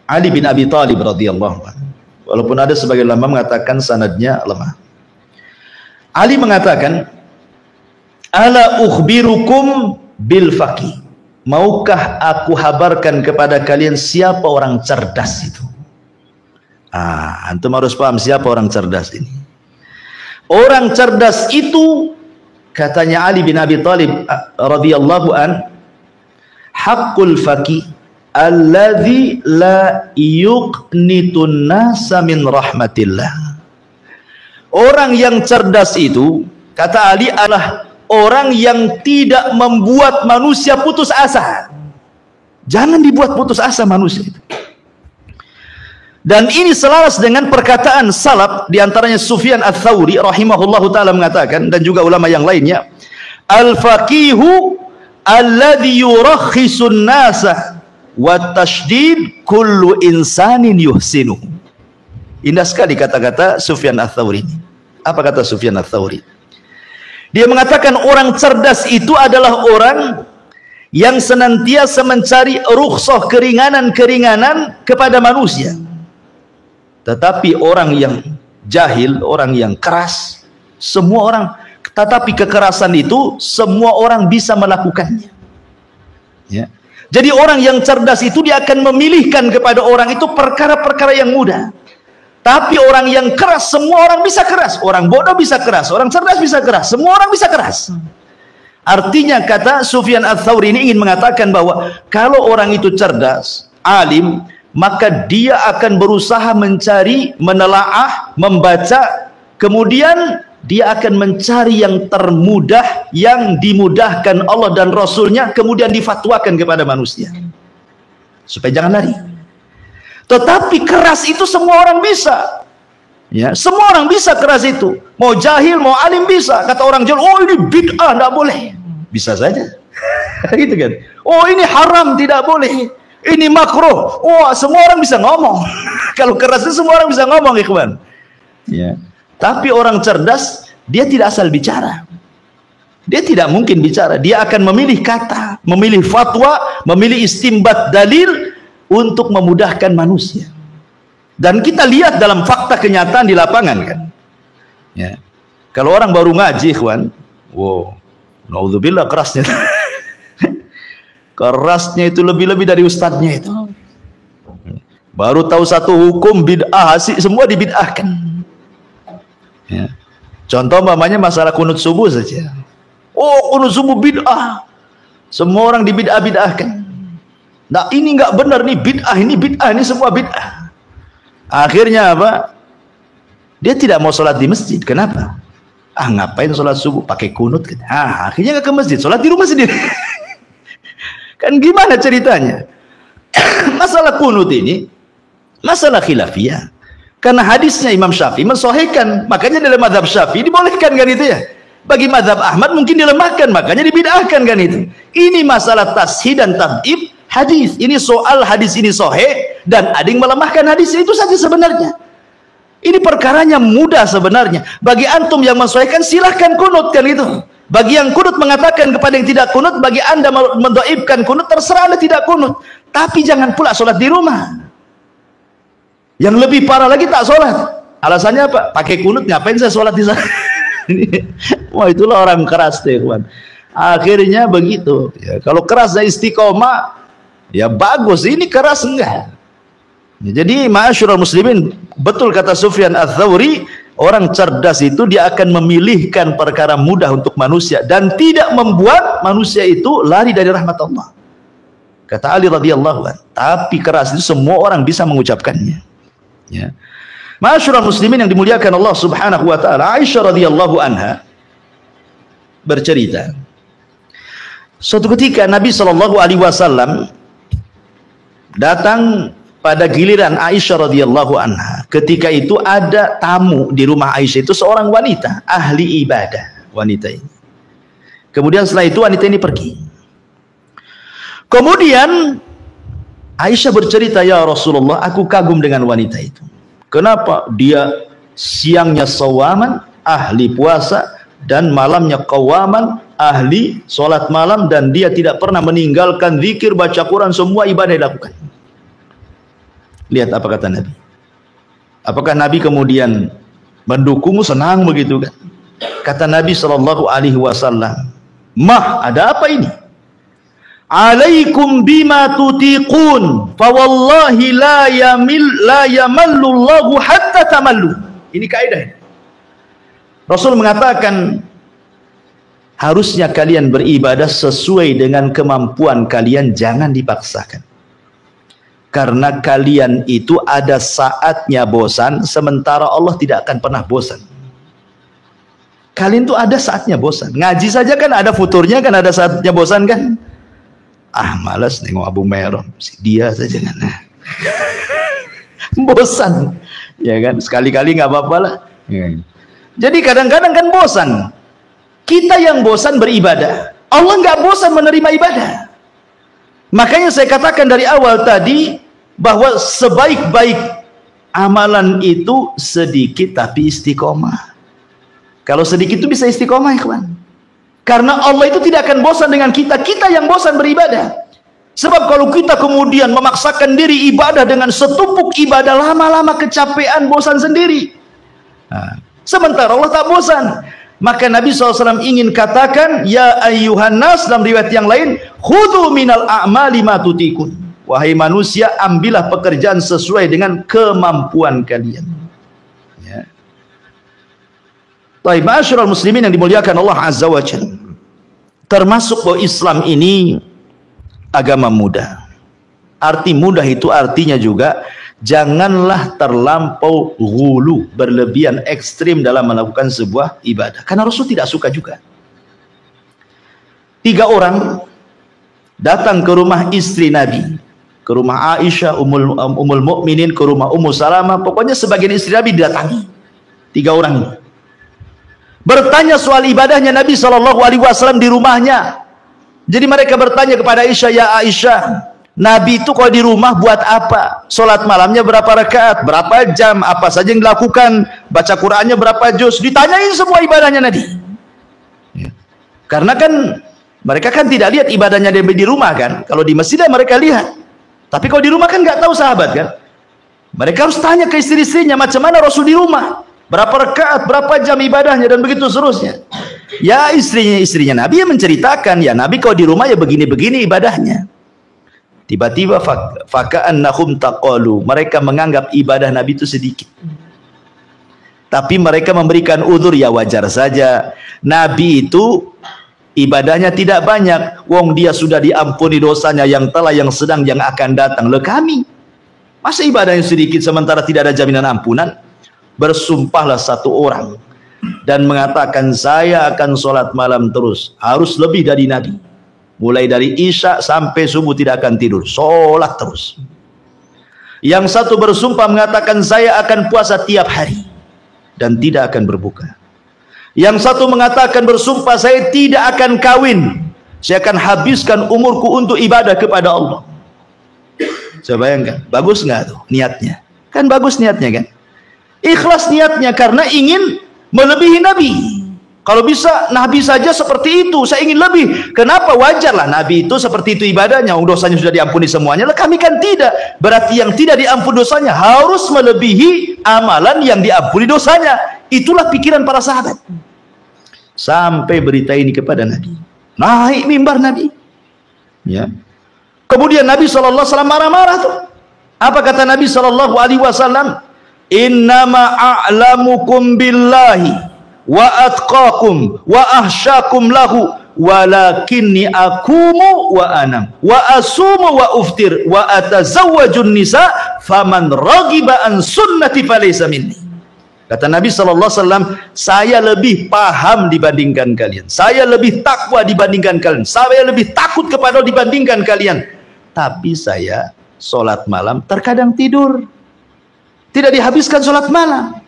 Ali bin Abi Thalib radhiyallahu anhu, walaupun ada sebagian ulama mengatakan sanadnya lemah. Ali mengatakan, ala ukhbirukum bil faqih, maukah aku habarkan kepada kalian siapa orang cerdas itu? Antum harus paham siapa orang cerdas ini. Orang cerdas itu, katanya Ali bin Abi Thalib radhiyallahu an, haqqul faqih alladzi la yuqnitun nasa min rahmatillah. Orang yang cerdas itu, kata Ali, adalah orang yang tidak membuat manusia putus asa. Jangan dibuat putus asa manusia itu. Dan ini selaras dengan perkataan salaf, diantaranya Sufyan Ats-Tsauri rahimahullahu taala mengatakan, dan juga ulama yang lainnya, al-faqihu alladhi yurakhisun nasa wa tashdid kullu insanin yuhsinu. Indah sekali kata-kata Sufyan Ats-Tsauri ini. Apa kata Sufyan Ats-Tsauri? Dia mengatakan orang cerdas itu adalah orang yang senantiasa mencari rukhsah, keringanan-keringanan kepada manusia. Tetapi orang yang jahil, orang yang keras, semua orang, tetapi kekerasan itu semua orang bisa melakukannya. Ya. Jadi orang yang cerdas itu dia akan memilihkan kepada orang itu perkara-perkara yang mudah. Tapi orang yang keras, semua orang bisa keras. Orang bodoh bisa keras, orang cerdas bisa keras, semua orang bisa keras. Artinya kata Sufyan Ats-Tsauri ini ingin mengatakan bahwa kalau orang itu cerdas, alim, maka dia akan berusaha mencari, menelaah, membaca, kemudian dia akan mencari yang termudah, yang dimudahkan Allah dan Rasulnya, kemudian difatwakan kepada manusia supaya jangan lari. Tetapi keras itu semua orang bisa, ya, semua orang bisa keras itu, mau jahil mau alim bisa. Kata orang jahil, oh ini bid'ah, tidak boleh, bisa saja. Gitu kan. Oh ini haram, tidak boleh, ini makruh, oh semua orang bisa ngomong. Kalau keras itu semua orang bisa ngomong, ikhwan, ya. Tapi orang cerdas, dia tidak asal bicara, dia tidak mungkin bicara, dia akan memilih kata, memilih fatwa, memilih istimbat dalil untuk memudahkan manusia. Dan kita lihat dalam fakta kenyataan di lapangan kan, ya. Kalau orang baru ngaji, ikhwan, wow, naudzubillah kerasnya. Kerasnya itu lebih-lebih dari ustadznya itu. Baru tahu satu hukum bid'ah, semua dibid'ahkan. Ya. Contoh mamanya masalah kunut subuh saja. Oh, kunut subuh bid'ah, semua orang dibid'ah-bid'ahkan. Nah ini nggak benar nih, bid'ah, ini semua bid'ah. Akhirnya apa? Dia tidak mau sholat di masjid. Kenapa? Ngapain sholat subuh pakai kunut? Akhirnya nggak ke masjid, sholat di rumah sendiri. Kan gimana ceritanya? Masalah kunut ini masalah khilafiyah. Karena hadisnya Imam Syafi'i mensahihkan, makanya dalam mazhab Syafi'i dibolehkan kan itu ya. Bagi mazhab Ahmad mungkin dilemahkan, makanya dibid'ahkan kan itu. Ini masalah tashih dan tad'if hadis. Ini soal hadis ini sahih dan ada yang melemahkan hadis, itu saja sebenarnya. Ini perkaranya mudah sebenarnya. Bagi antum yang mensahihkan silahkan kunut kan itu. Bagi yang kunut mengatakan kepada yang tidak kunut, bagi anda mendoibkan kunut, terserah anda tidak kunut. Tapi jangan pula sholat di rumah. Yang lebih parah lagi tak sholat. Alasannya apa? Pakai kunut, ngapain saya sholat di sana? Wah itulah orang keras deh, kawan. Akhirnya begitu. Ya, kalau keras dan istiqomah, ya bagus. Ini keras enggak. Ya, jadi ma'asyiral muslimin, betul kata Sufyan Ats-Tsauri, orang cerdas itu dia akan memilihkan perkara mudah untuk manusia dan tidak membuat manusia itu lari dari rahmat Allah. Kata Ali radhiyallahu anhu, tapi keras itu semua orang bisa mengucapkannya. Ya. Ma'asyiral muslimin yang dimuliakan Allah Subhanahu wa taala, Aisyah radhiyallahu anha bercerita, suatu ketika Nabi sallallahu alaihi wasallam datang pada giliran Aisyah radhiyallahu anha. Ketika itu ada tamu di rumah Aisyah, itu seorang wanita ahli ibadah, wanita ini. Kemudian setelah itu wanita ini pergi. Kemudian Aisyah bercerita, ya Rasulullah, aku kagum dengan wanita itu. Kenapa? Dia siangnya sawaman, ahli puasa, dan malamnya qawaman, ahli sholat malam, dan dia tidak pernah meninggalkan zikir, baca Quran, semua ibadah dilakukan. Lihat apa kata Nabi. Apakah Nabi kemudian mendukung, senang begitu kan? Kata Nabi sallallahu alaihi wasallam, "Mah, ada apa ini? Alaikum bima tutiqun, fa wallahi la yamallu Allahu hatta tamallu." Ini kaidah ini. Rasul mengatakan, harusnya kalian beribadah sesuai dengan kemampuan kalian, jangan dipaksakan. Karena kalian itu ada saatnya bosan, sementara Allah tidak akan pernah bosan. Kalian tuh ada saatnya bosan. Ngaji saja kan ada futurnya, kan ada saatnya bosan kan? Ah, malas nengok Abu Meron, dia saja kan. Bosan, ya kan? Sekali-kali nggak apa-apa lah. Jadi kadang-kadang kan bosan. Kita yang bosan beribadah, Allah nggak bosan menerima ibadah. Makanya saya katakan dari awal tadi bahwa sebaik-baik amalan itu sedikit tapi istiqomah. Kalau sedikit itu bisa istiqomah, ikhwan. Karena Allah itu tidak akan bosan dengan kita, kita yang bosan beribadah. Sebab kalau kita kemudian memaksakan diri ibadah dengan setumpuk ibadah, lama-lama kecapean, bosan sendiri. Nah, sementara Allah tak bosan. Maka Nabi SAW ingin katakan, ya ayyuhan nas, dalam riwayat yang lain, khudhu minal a'mali ma tutikun. Wahai manusia, ambillah pekerjaan sesuai dengan kemampuan kalian. Ya. Baik, ma'asyiral muslimin yang dimuliakan Allah Azza wa Jalla. Termasuk bahwa Islam ini agama mudah. Arti mudah itu artinya juga janganlah terlampau ghulu, berlebihan, ekstrim dalam melakukan sebuah ibadah. Karena Rasul tidak suka juga. 3 orang datang ke rumah istri Nabi, ke rumah Aisyah, Ummul Mukminin, ke rumah Ummu Salamah, pokoknya sebagian istri Nabi didatangi. 3 orang ini bertanya soal ibadahnya Nabi SAW di rumahnya. Jadi mereka bertanya kepada Aisyah, ya Aisyah, Nabi itu kalau di rumah buat apa? Sholat malamnya berapa rakaat, berapa jam, apa saja yang dilakukan, baca Qurannya berapa juz, ditanyain semua ibadahnya Nabi. Ya. Karena kan mereka kan tidak lihat ibadahnya Nabi di rumah kan. Kalau di masjid mereka lihat. Tapi kalau di rumah kan nggak tahu sahabat kan. Mereka harus tanya ke istri-istrinya macam mana Rasul di rumah, berapa rakaat, berapa jam ibadahnya, dan begitu seterusnya. Ya istrinya Nabi yang menceritakan, ya Nabi kalau di rumah ya begini-begini ibadahnya. Tiba-tiba faka'annahum taqalu, mereka menganggap ibadah Nabi itu sedikit. Tapi mereka memberikan uzur, ya wajar saja. Nabi itu ibadahnya tidak banyak, wong dia sudah diampuni dosanya yang telah, yang sedang, yang akan datang. Loh kami, masa ibadahnya sedikit sementara tidak ada jaminan ampunan? Bersumpahlah satu orang dan mengatakan, saya akan sholat malam terus, harus lebih dari Nabi. Mulai dari Isya sampai subuh tidak akan tidur, sholat terus. Yang satu bersumpah mengatakan, saya akan puasa tiap hari dan tidak akan berbuka. Yang satu mengatakan bersumpah, saya tidak akan kawin, saya akan habiskan umurku untuk ibadah kepada Allah. Saya bayangkan, bagus nggak tuh niatnya? Kan bagus niatnya kan? Ikhlas niatnya karena ingin melebihi Nabi. Kalau bisa Nabi saja seperti itu, saya ingin lebih. Kenapa? Wajarlah Nabi itu seperti itu ibadahnya, dosanya sudah diampuni semuanya. Lah kami kan tidak. Berarti yang tidak diampuni dosanya harus melebihi amalan yang diampuni dosanya. Itulah pikiran para sahabat. Sampai berita ini kepada Nabi, naik mimbar Nabi. Ya. Kemudian Nabi SAW marah-marah tuh. Apa kata Nabi SAW? Innama a'lamukum billahi wa atqakum wa ahsyakum lahu walakinni akumu wa anam wa asumu wa uftir wa atazawwajun nisa faman raghiba an sunnati falaysa minni. Kata Nabi SAW, saya lebih paham dibandingkan kalian, saya lebih takwa dibandingkan kalian, saya lebih takut kepada dibandingkan kalian, tapi saya sholat malam terkadang tidur, tidak dihabiskan sholat malam,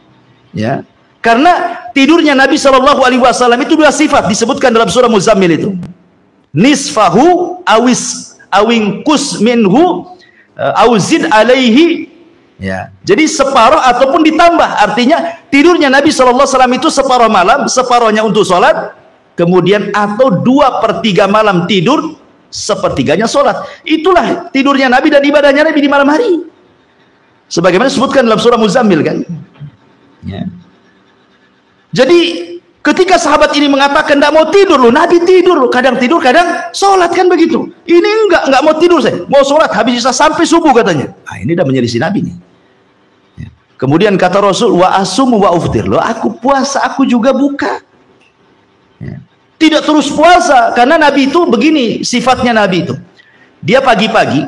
ya. Karena tidurnya Nabi SAW itu dua sifat disebutkan dalam surah Muzammil itu. Nisfahu awingkus minhu auzid alaihi. Ya. Jadi separuh ataupun ditambah. Artinya tidurnya Nabi SAW itu separuh malam, separuhnya untuk sholat. Kemudian atau 2/3 malam tidur, sepertiganya sholat. Itulah tidurnya Nabi dan ibadahnya Nabi di malam hari. Sebagaimana disebutkan dalam surah Muzammil kan. Ya. Jadi ketika sahabat ini mengatakan tidak mau tidur loh, Nabi tidur loh, kadang tidur, kadang sholat kan begitu. Ini enggak mau tidur saya, mau sholat habis isya sampai subuh katanya. Nah, ini udah menyelisih Nabi nih. Ya. Kemudian kata Rasul, wa asumu wa uftir, loh aku puasa, aku juga buka. Ya. Tidak terus puasa, karena Nabi itu begini sifatnya Nabi itu. Dia pagi-pagi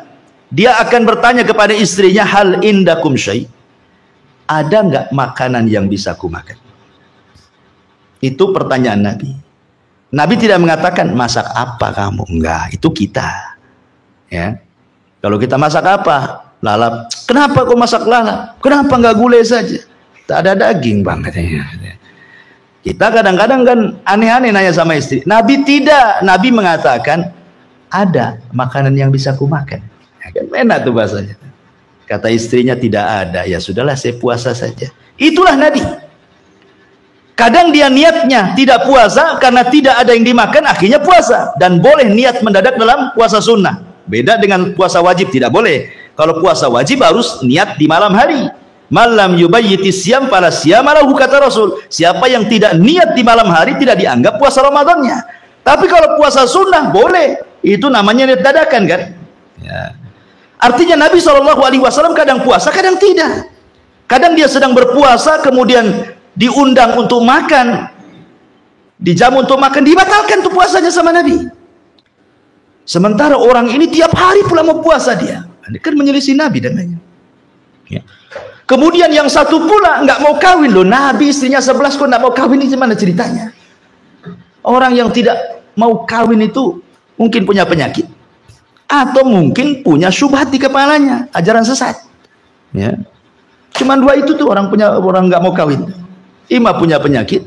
dia akan bertanya kepada istrinya, hal indakum syai, ada nggak makanan yang bisa aku makan? Itu pertanyaan Nabi. Nabi tidak mengatakan masak apa kamu, enggak, itu kita. Ya. Kalau kita masak apa? Lalap. Kenapa kau masak lalap? Kenapa enggak gulai saja? Tak ada daging bang katanya. Kita kadang-kadang kan aneh-aneh nanya sama istri. Nabi tidak. Nabi mengatakan ada makanan yang bisa aku makan. Ya, kan enak tuh bahasanya. Kata istrinya tidak ada. Ya sudahlah, saya puasa saja. Itulah Nabi. Kadang dia niatnya tidak puasa karena tidak ada yang dimakan, akhirnya puasa. Dan boleh niat mendadak dalam puasa sunnah. Beda dengan puasa wajib, tidak boleh. Kalau puasa wajib harus niat di malam hari. Malam yubayyiti siyam fala siyamalahu, kata Rasul. Siapa yang tidak niat di malam hari tidak dianggap puasa Ramadannya. Tapi kalau puasa sunnah boleh. Itu namanya niat dadakan kan? Ya. Artinya Nabi SAW kadang puasa, kadang tidak. Kadang dia sedang berpuasa kemudian diundang untuk makan, dijamu untuk makan, dibatalkan tuh puasanya sama Nabi. Sementara orang ini tiap hari pula mau puasa dia. Ini kan menyelisih Nabi dananya. Ya. Kemudian yang satu pula nggak mau kawin loh. Nabi istrinya 11 kok nggak mau kawin, ini gimana ceritanya? Orang yang tidak mau kawin itu mungkin punya penyakit, atau mungkin punya syubhat di kepalanya, ajaran sesat. Ya. Cuman dua itu tuh orang nggak mau kawin. Ima punya penyakit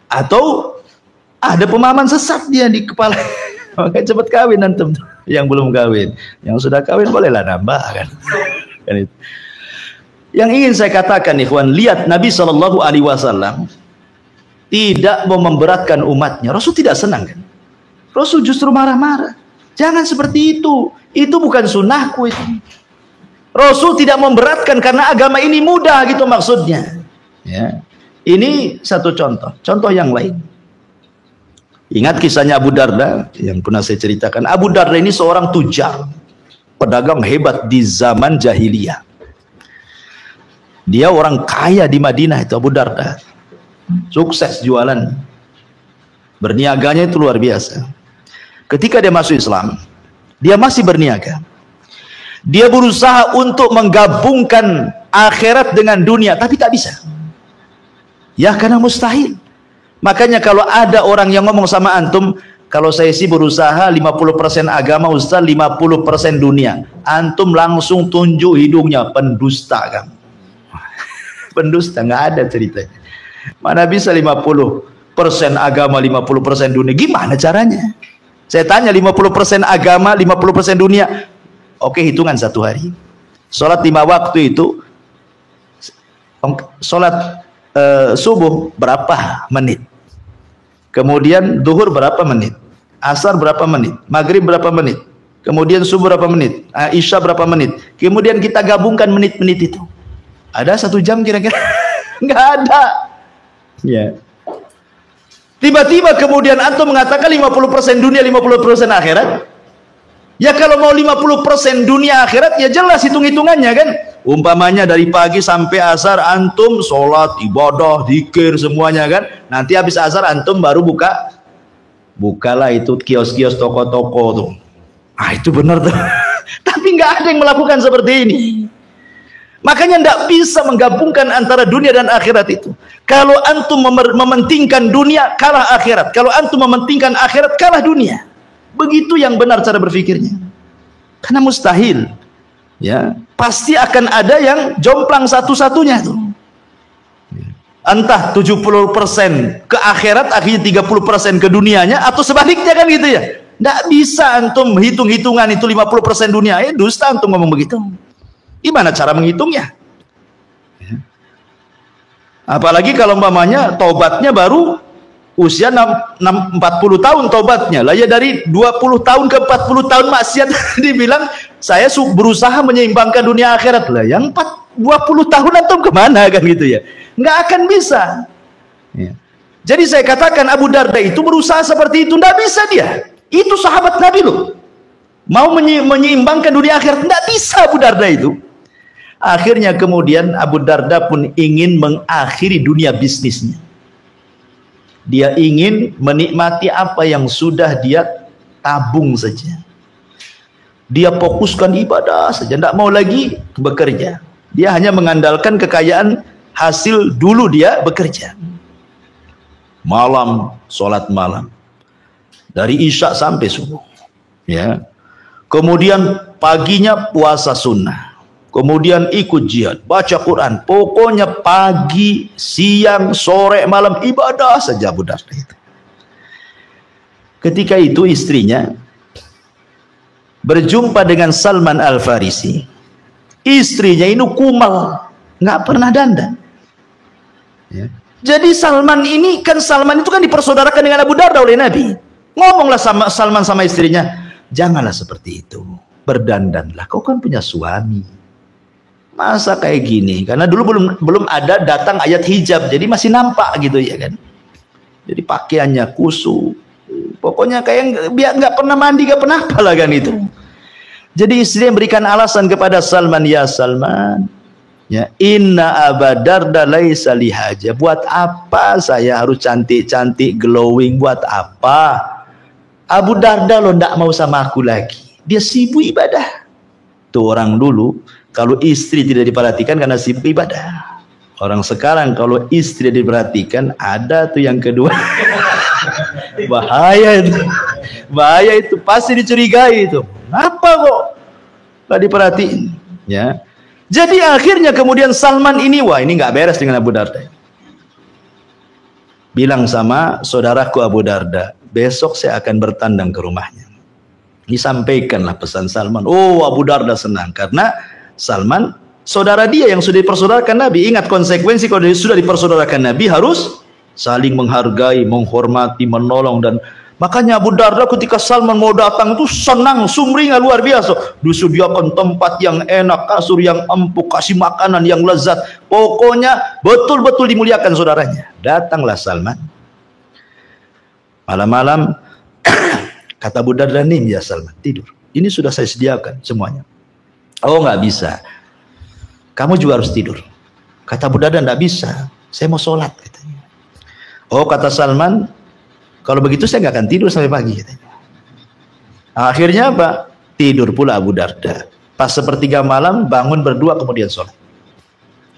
atau ada pemahaman sesat dia di kepala. Maka cepat kawin antum. Yang belum kawin, yang sudah kawin bolehlah nambah kan. Kan itu. Yang ingin saya katakan ikhwan, lihat Nabi SAW tidak mau memberatkan umatnya. Rasul tidak senang kan? Rasul justru marah-marah. Jangan seperti itu. Itu bukan sunnahku itu. Rasul tidak memberatkan karena agama ini mudah gitu maksudnya. Ya. Ini satu contoh. Contoh yang lain. Ingat kisahnya Abu Darda yang pernah saya ceritakan. Abu Darda ini seorang tujar, pedagang hebat di zaman jahiliyah. Dia orang kaya di Madinah itu Abu Darda. Sukses jualan. Berniaganya itu luar biasa. Ketika dia masuk Islam, dia masih berniaga. Dia berusaha untuk menggabungkan akhirat dengan dunia, tapi tak bisa. Ya karena mustahil. Makanya kalau ada orang yang ngomong sama antum, kalau saya sih berusaha 50% agama Ustaz, 50% dunia. Antum langsung tunjuk hidungnya, pendusta kamu. Pendusta, nggak ada ceritanya. Mana bisa 50% agama, 50% dunia? Gimana caranya? Saya tanya 50% agama, 50% dunia. Oke, hitungan satu hari. Sholat 5 waktu itu, sholat subuh berapa menit, kemudian duhur berapa menit, asar berapa menit, maghrib berapa menit, kemudian subuh berapa menit, isya berapa menit, kemudian kita gabungkan menit-menit itu. Ada 1 jam kira-kira? Nggak ada. Ya. Tiba-tiba kemudian antum mengatakan 50% dunia, 50% akhirat. Ya kalau mau 50% dunia akhirat, ya jelas hitung-hitungannya kan. Umpamanya dari pagi sampai asar antum sholat, ibadah, zikir semuanya kan. Nanti habis asar antum baru buka bukalah itu kios-kios toko-toko tuh. Ah, itu benar tuh. Tapi nggak ada yang melakukan seperti ini. Makanya nggak bisa menggabungkan antara dunia dan akhirat itu. Kalau antum mementingkan dunia, kalah akhirat. Kalau antum mementingkan akhirat, kalah dunia. Begitu yang benar cara berpikirnya. Karena mustahil, ya, pasti akan ada yang jomplang satu-satunya tuh. Entah 70% ke akhirat, akhirnya 30% ke dunianya, atau sebaliknya, kan gitu ya. Nggak bisa antum hitung-hitungan itu 50% dunia. Dusta antum ngomong begitu. Gimana cara menghitungnya? Apalagi kalau umpamanya tobatnya baru usia 40 tahun tobatnya. Lah ya dari 20 tahun ke 40 tahun maksiat dibilang saya berusaha menyeimbangkan dunia akhirat. Lah yang 20 tahun antum kemana, kan gitu ya? Nggak akan bisa. Ya. Jadi saya katakan Abu Darda itu berusaha seperti itu. Nggak bisa dia. Itu sahabat Nabi loh. Mau menyeimbangkan dunia akhirat, nggak bisa Abu Darda itu. Akhirnya kemudian Abu Darda pun ingin mengakhiri dunia bisnisnya. Dia ingin menikmati apa yang sudah dia tabung saja. Dia fokuskan ibadah saja, tidak mau lagi bekerja. Dia hanya mengandalkan kekayaan hasil dulu dia bekerja. Malam, sholat malam. Dari Isya sampai subuh. Ya. Kemudian paginya puasa sunnah. Kemudian ikut jihad, baca Quran. Pokoknya pagi, siang, sore, malam ibadah saja Abu Darda itu. Ketika itu istrinya berjumpa dengan Salman Al-Farisi. Istrinya ini kumal, nggak pernah dandan. Ya. Jadi Salman ini kan, Salman itu kan dipersaudarakan dengan Abu Darda oleh Nabi. Ngomonglah sama Salman sama istrinya, janganlah seperti itu, berdandanlah, kau kan punya suami. Masa kayak gini? Karena dulu belum ada datang ayat hijab, jadi masih nampak gitu ya kan. Jadi pakaiannya kusut, pokoknya kayak biar nggak pernah mandi, nggak pernah apalah kan itu. Jadi istri memberikan alasan kepada Salman, ya Salman, ya inna Abu Darda laisa lihaja. Buat apa saya harus cantik-cantik, glowing? Buat apa? Abu Darda lo ndak mau sama aku lagi. Dia sibuk ibadah. Tuh orang dulu kalau istri tidak diperhatikan karena sibuk ibadah. Orang sekarang kalau istri diperhatikan, ada tuh yang kedua. Bahaya itu. Bahaya itu, pasti dicurigai itu. Apa kok nggak diperhatiin? Ya. Jadi akhirnya kemudian Salman ini, wah ini nggak beres dengan Abu Darda. Bilang sama saudaraku Abu Darda, besok saya akan bertandang ke rumahnya. Disampaikanlah pesan Salman. Oh, Abu Darda senang karena Salman saudara dia yang sudah dipersaudarakan Nabi. Ingat konsekuensi kalau sudah dipersaudarakan Nabi, harus saling menghargai, menghormati, menolong. Dan makanya Abu Darda ketika Salman mau datang itu senang, sumringah luar biasa. Disediakan tempat yang enak, kasur yang empuk, kasih makanan yang lezat. Pokoknya betul-betul dimuliakan saudaranya. Datanglah Salman. Malam-malam kata Abu Darda, nih ya Salman, tidur. Ini sudah saya sediakan semuanya. Oh nggak bisa, kamu juga harus tidur. Kata Abu Darda, nggak bisa, saya mau sholat katanya. Oh kata Salman, kalau begitu saya nggak akan tidur sampai pagi katanya. Akhirnya apa? Tidur pula Abu Darda. Pas sepertiga malam bangun berdua kemudian sholat.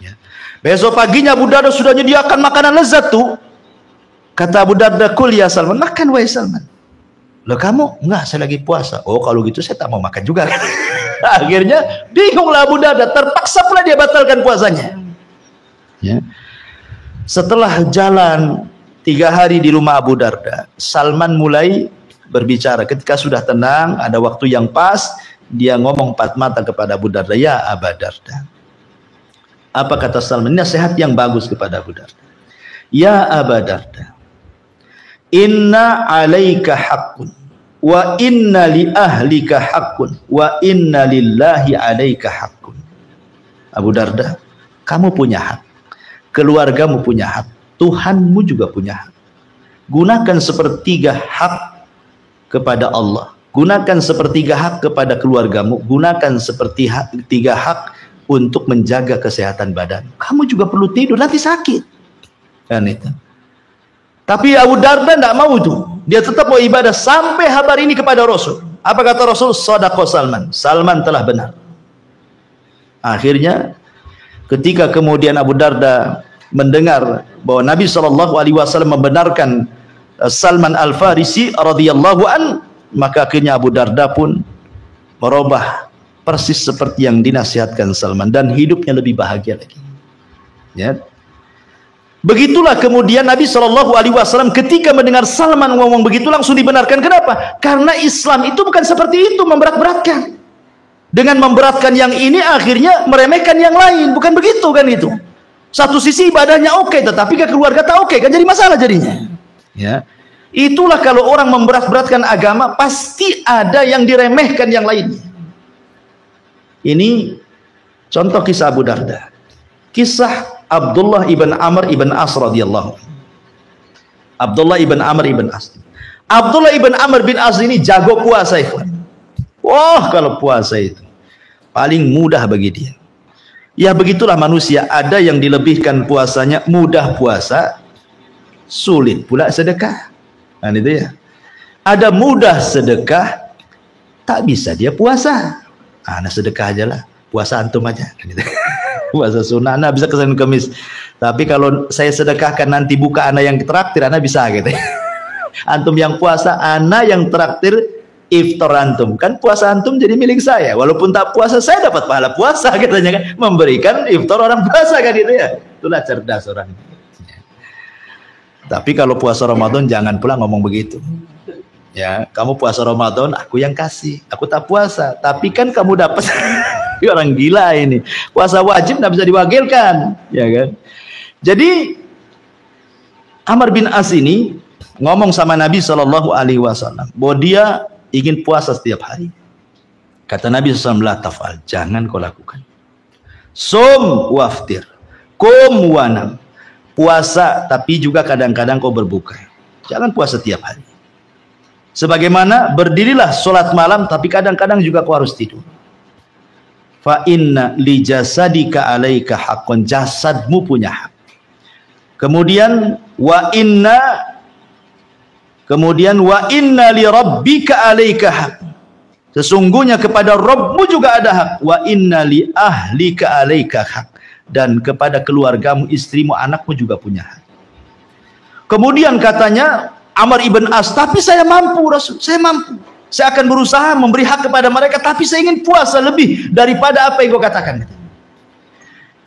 Ya. Besok paginya Abu Darda sudah menyediakan makanan lezat tuh. Kata Abu Darda, kul ya Salman, makan wahai Salman. Loh kamu? Enggak, saya lagi puasa. Oh kalau gitu saya tak mau makan juga. Akhirnya bingunglah Abu Darda, terpaksa pula dia batalkan puasanya. Ya. Setelah jalan 3 hari di rumah Abu Darda, Salman mulai berbicara. Ketika sudah tenang, ada waktu yang pas, dia ngomong empat mata kepada Abu Darda, ya Abu Darda. Apa kata Salman? Ini nasihat yang bagus kepada Abu Darda. Ya Abu Darda, inna alaika haqqun wa inna li ahlika haqqun wa inna lillahi alaika haqqun. Abu Darda, kamu punya hak, keluargamu punya hak, Tuhanmu juga punya hak. Gunakan sepertiga hak kepada Allah, gunakan sepertiga hak kepada keluargamu, gunakan sepertiga hak untuk menjaga kesehatan badan. Kamu juga perlu tidur, nanti sakit kan itu. Tapi Abu Darda tidak mau itu. Dia tetap mau ibadah sampai kabar ini kepada Rasul. Apa kata Rasul? Shadaqah Salman. Salman telah benar. Akhirnya ketika kemudian Abu Darda mendengar bahwa Nabi SAW membenarkan Salman Al-Farisi radhiyallahu an, maka akhirnya Abu Darda pun merubah persis seperti yang dinasihatkan Salman dan hidupnya lebih bahagia lagi. Ya. Begitulah kemudian Nabi SAW ketika mendengar Salman ngomong begitu langsung dibenarkan. Kenapa? Karena Islam itu bukan seperti itu, memberat-beratkan. Dengan memberatkan yang ini akhirnya meremehkan yang lain, bukan begitu kan itu. Satu sisi ibadahnya oke, tetapi ke keluarga tak oke, kan jadi masalah jadinya. Ya. Itulah kalau orang memberat-beratkan agama pasti ada yang diremehkan yang lainnya. Ini contoh kisah Abu Darda. Kisah Abdullah ibn Amr ibn As radhiyallahu anhu. Abdullah ibn Amr ibn As. Abdullah ibn Amr bin As ini jago puasa, ikhwan. Wah, kalau puasa itu paling mudah bagi dia. Ya begitulah manusia, ada yang dilebihkan puasanya, mudah puasa, sulit pula sedekah. Kan itu ya. Ada mudah sedekah, tak bisa dia puasa. Nah, sedekah aja lah, puasa antum aja. Kan itu. Puasa sunnah, anak bisa ke Senin Kemis. Tapi kalau saya sedekahkan nanti buka anak yang traktir, anak bisa gitu. Antum yang puasa, anak yang traktir iftar antum. Kan puasa antum jadi milik saya. Walaupun tak puasa, saya dapat pahala puasa katanya kan. Memberikan iftar orang puasa kan itu ya. Itulah cerdas orang. Tapi kalau puasa Ramadan jangan pula ngomong begitu. Ya, kamu puasa Ramadan, aku yang kasih. Aku tak puasa, tapi kan kamu dapat. Orang gila ini. Puasa wajib tidak bisa diwakilkan, ya kan? Jadi Amr bin As ini ngomong sama Nabi SAW bahwa dia ingin puasa setiap hari. Kata Nabi SAW, la taf'al, jangan kau lakukan. Sum waftir, kum wanam. Puasa tapi juga kadang-kadang kau berbuka. Jangan puasa setiap hari. Sebagaimana berdirilah sholat malam tapi kadang-kadang juga kau harus tidur. Fa inna li jasadika alaika haqqan, jasadmu punya hak. Kemudian wa inna li rabbika alaika haq, sesungguhnya kepada Rabbmu juga ada hak. Wa inna li ahlika alaika haq, dan kepada keluargamu, istrimu, anakmu juga punya hak. Kemudian katanya Amr ibn As, tapi saya mampu Rasul, saya mampu. Saya akan berusaha memberi hak kepada mereka, tapi saya ingin puasa lebih daripada apa yang kau katakan.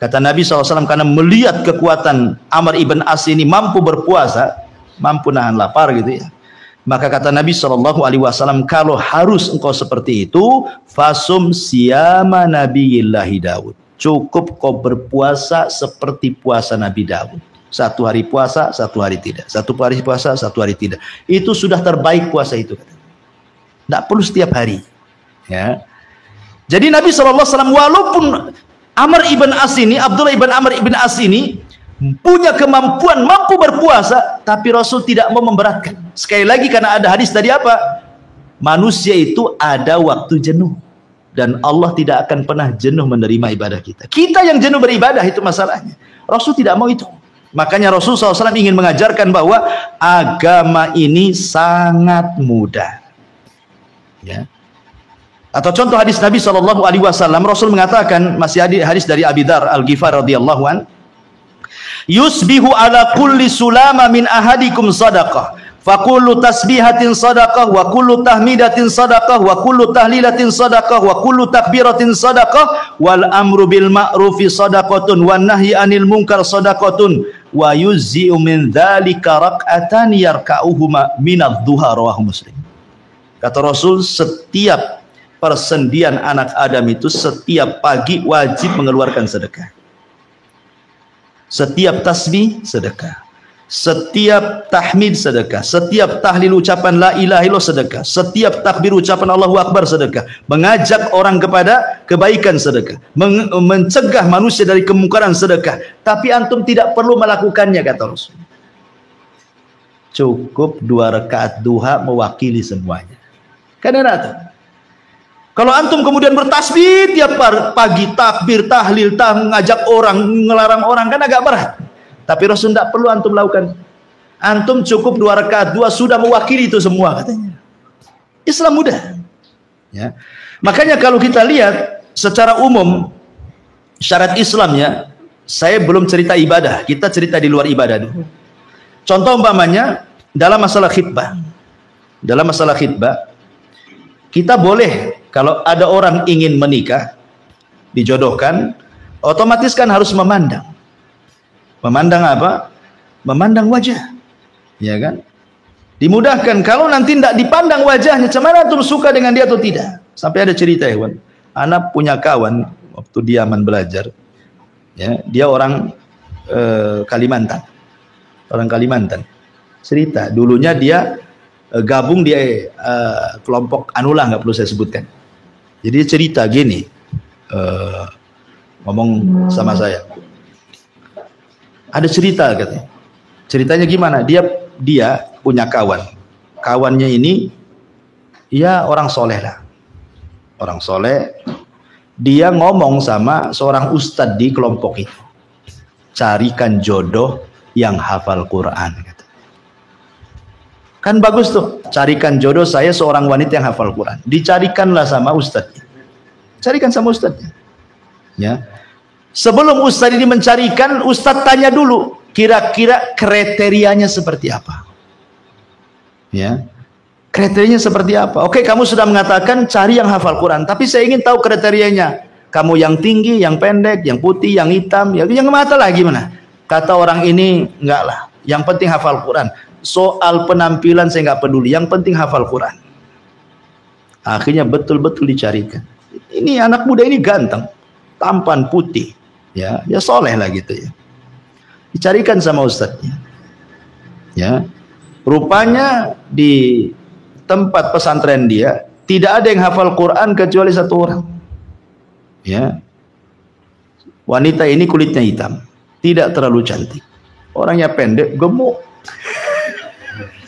Kata Nabi SAW, karena melihat kekuatan Amr ibn As ini mampu berpuasa, mampu nahan lapar gitu ya. Maka kata Nabi SAW, kalau harus engkau seperti itu, fasum siyama nabiyillahi Daud. Cukup kau berpuasa seperti puasa Nabi Daud. Satu hari puasa, satu hari tidak. Satu hari puasa, satu hari tidak. Itu sudah terbaik puasa itu. Tidak perlu setiap hari. Ya. Jadi Nabi SAW walaupun Amr ibn As ini, Abdullah ibn Amr ibn As ini punya kemampuan, mampu berpuasa, tapi Rasul tidak mau memberatkan. Sekali lagi karena ada hadis tadi apa? Manusia itu ada waktu jenuh. Dan Allah tidak akan pernah jenuh menerima ibadah kita. Kita yang jenuh beribadah, itu masalahnya. Rasul tidak mau itu. Makanya Rasul SAW ingin mengajarkan bahwa agama ini sangat mudah. Ya. Atau contoh hadis Nabi SAW, Rasul mengatakan, masih hadis dari Abi Dzar Al-Ghifari radhiyallahu an, yusbihu ala kulli sulama min ahadikum sadaqah, fa kullu tasbihatin sadaqah, wa kullu tahmidatin sadaqah, wa kullu tahlilatin sadaqah, wa kullu takbiratin sadaqah, wal amru bil ma'rufi sadaqatun, wan nahyi anil munkar sadaqatun, wa yuzzi'u min dzalika rak'atan yarka'uhuma minadh-dhuha, rawahu Muslim. Kata Rasul, setiap persendian anak Adam itu setiap pagi wajib mengeluarkan sedekah. Setiap tasbih sedekah, setiap tahmid sedekah, setiap tahlil ucapan la ilaha illallah sedekah, setiap takbir ucapan Allahu Akbar sedekah, mengajak orang kepada kebaikan sedekah, mencegah manusia dari kemungkaran sedekah. Tapi antum tidak perlu melakukannya, kata Rasul. Cukup 2 rakaat duha mewakili semuanya. Karena itu, kalau antum kemudian bertasbih tiap pagi, takbir, tahlil, mengajak orang, ngelarang orang, kan agak berat. Tapi Rasul tidak perlu antum lakukan. Antum cukup 2 rakaat 2 sudah mewakili itu semua katanya. Islam mudah. Ya. Makanya kalau kita lihat secara umum syarat Islamnya, saya belum cerita ibadah, kita cerita di luar ibadah dulu. Contoh umpamanya dalam masalah khitbah. Dalam masalah khitbah, kita boleh kalau ada orang ingin menikah, dijodohkan, otomatis kan harus memandang. Memandang apa? Memandang wajah. Ya kan? Dimudahkan kalau nanti tidak dipandang wajahnya, cuman antum suka dengan dia atau tidak. Sampai ada cerita ya, kawan. Anak punya kawan waktu dia aman belajar. Ya, dia orang Kalimantan. Orang Kalimantan. Cerita, dulunya dia gabung di kelompok anulah, nggak perlu saya sebutkan. Jadi cerita gini, ngomong sama saya. Ada cerita katanya. Ceritanya gimana? Dia punya kawan. Kawannya ini ya orang soleh lah. Orang soleh. Dia ngomong sama seorang ustadz di kelompok itu. Carikan jodoh yang hafal Quran. Kan bagus tuh. Carikan jodoh saya seorang wanita yang hafal Quran. Dicarikanlah sama ustadznya. Carikan sama ustadznya. Ya. Sebelum ustadz ini mencarikan, ustadz tanya dulu, kira-kira kriterianya seperti apa? Ya, kriterianya seperti apa? Oke, kamu sudah mengatakan cari yang hafal Quran, tapi saya ingin tahu kriterianya. Kamu yang tinggi, yang pendek, yang putih, yang hitam, yang mata lah gimana? Kata orang ini, enggak lah. Yang penting hafal Quran. Soal penampilan saya nggak peduli. Yang penting hafal Quran. Akhirnya betul-betul dicarikan. Ini anak muda ini ganteng, tampan, putih. Ya soleh lah gitu ya. Dicarikan sama ustadznya. Ya, rupanya di tempat pesantren dia tidak ada yang hafal Quran kecuali 1 orang. Ya, wanita ini kulitnya hitam, tidak terlalu cantik, orangnya pendek, gemuk.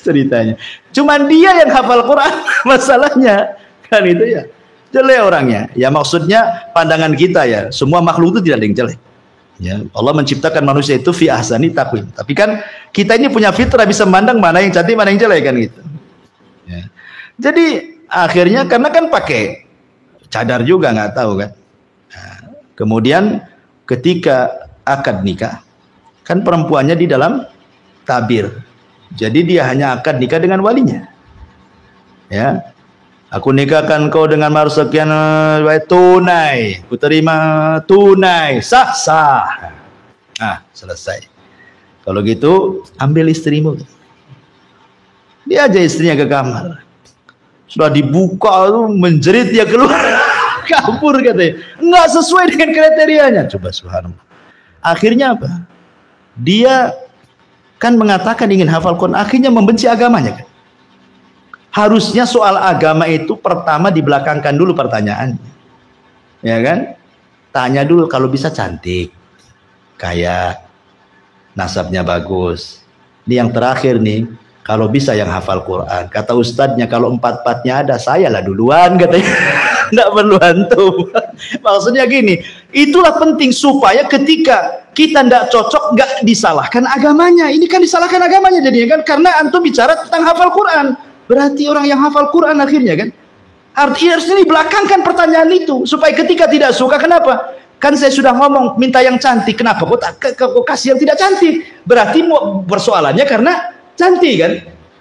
Ceritanya, cuman dia yang hafal Quran. Masalahnya kan itu ya. Jelek orangnya. Ya maksudnya pandangan kita ya, semua makhluk itu tidak ada yang jelek. Ya, Allah menciptakan manusia itu fi ahsani taqwim. Tapi kan kita ini punya fitrah bisa memandang mana yang cantik, mana yang jelek kan gitu. Ya. Jadi akhirnya karena kan pakai cadar juga nggak tahu kan. Nah, kemudian ketika akad nikah, kan perempuannya di dalam tabir. Jadi dia hanya akad nikah dengan walinya. Ya. Aku nikahkan kau dengan mahar sekian tunai, ku terima tunai, sah. Ah, selesai. Kalau gitu ambil istrimu. Dia aja istrinya ke kamar. Sudah dibuka tuh menjerit dia keluar. Kabur katanya. Enggak sesuai dengan kriterianya. Coba subhanallah. Akhirnya apa? Dia kan mengatakan ingin hafal Quran, akhirnya membenci agamanya kan. Harusnya soal agama itu pertama dibelakangkan dulu pertanyaannya. Ya kan? Tanya dulu kalau bisa cantik, kaya, nasabnya bagus. Ini yang terakhir nih, kalau bisa yang hafal Quran. Kata ustadznya kalau 4-4-nya ada, saya lah duluan katanya. Nggak perlu antum. Maksudnya gini, itulah penting supaya ketika kita nggak cocok, nggak disalahkan agamanya. Ini kan disalahkan agamanya jadinya kan, karena antum bicara tentang hafal Quran. Berarti orang yang hafal Quran akhirnya kan. Artinya harusnya dibelakangkan pertanyaan itu supaya ketika tidak suka, kenapa? Kan saya sudah ngomong minta yang cantik, kenapa kok kasih yang tidak cantik? Berarti mau persoalannya karena cantik kan.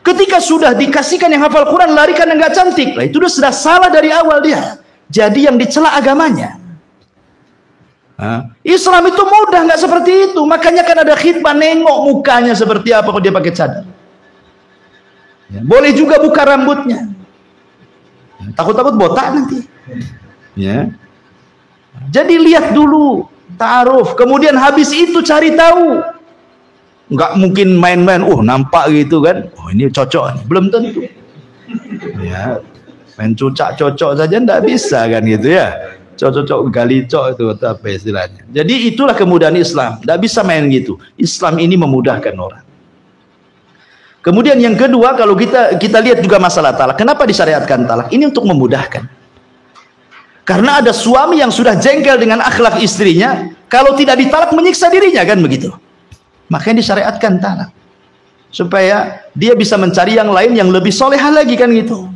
Ketika sudah dikasihkan yang hafal Quran larikan yang nggak cantik, lah itu sudah salah dari awal dia. Jadi yang dicela agamanya. Islam itu mudah, nggak seperti itu. Makanya kan ada khitbah, nengok mukanya seperti apa kalau dia pakai cadar. Ya, boleh juga buka rambutnya. Takut-takut botak nanti. Ya. Jadi lihat dulu ta'aruf, kemudian habis itu cari tahu. Nggak mungkin main-main, nampak gitu kan. Oh ini cocok nih. Belum tentu. Ya, main cucak cocok saja nggak bisa kan gitu ya. Cocok galicok itu apa istilahnya. Jadi itulah kemudahan Islam. Nggak bisa main gitu. Islam ini memudahkan orang. Kemudian yang kedua, kalau kita lihat juga masalah talak. Kenapa disyariatkan talak? Ini untuk memudahkan. Karena ada suami yang sudah jengkel dengan akhlak istrinya, kalau tidak ditalak menyiksa dirinya kan begitu. Makanya disyariatkan talak. supaya dia bisa mencari yang lain yang lebih solehah lagi kan gitu.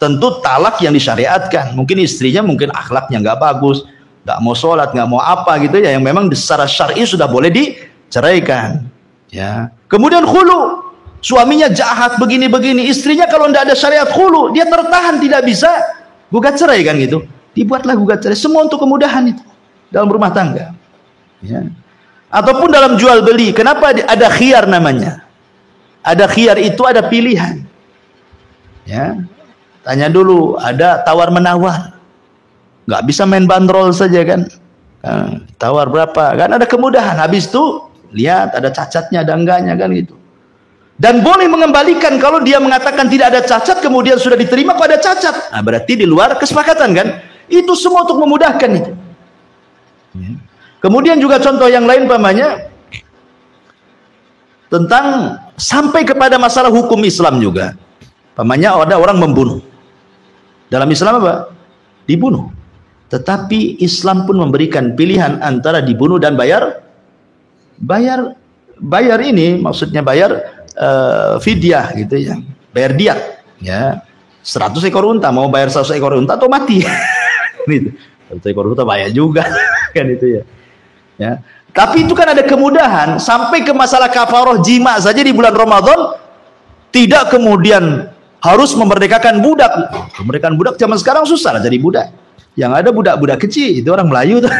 Tentu talak yang disyariatkan. Mungkin istrinya mungkin akhlaknya nggak bagus, nggak mau sholat, nggak mau apa gitu ya, yang memang secara syar'i sudah boleh diceraikan. Ya. Kemudian khulu, suaminya jahat begini-begini, istrinya kalau tidak ada syariat khulu, dia tertahan tidak bisa gugat cerai kan gitu. Dibuatlah gugat cerai, semua untuk kemudahan itu dalam rumah tangga. Ya. Ataupun dalam jual beli, kenapa ada khiyar namanya? Ada khiyar itu ada pilihan. Ya. Tanya dulu, ada tawar menawar. Nggak bisa main bandrol saja kan. Tawar berapa? Kan ada kemudahan. Habis itu lihat ada cacatnya, ada enggaknya kan gitu. Dan boleh mengembalikan kalau dia mengatakan tidak ada cacat, kemudian sudah diterima pada cacat. Nah, berarti di luar kesepakatan kan? Itu semua untuk memudahkan itu. Kemudian juga contoh yang lain pamannya tentang sampai kepada masalah hukum Islam juga. Pamannya ada orang membunuh. Dalam Islam apa? Dibunuh. Tetapi Islam pun memberikan pilihan antara dibunuh dan bayar ini maksudnya bayar fidyah gitu ya. Bayar diat ya. 100 ekor unta, mau bayar 100 ekor unta atau mati. Gitu. 100 ekor unta bayar juga kan itu ya. Ya. Tapi itu kan ada kemudahan sampai ke masalah kafaroh jima saja di bulan Ramadan tidak kemudian harus memerdekakan budak. Memerdekakan budak zaman sekarang susah lah jadi budak. Yang ada budak-budak kecil itu orang Melayu tuh.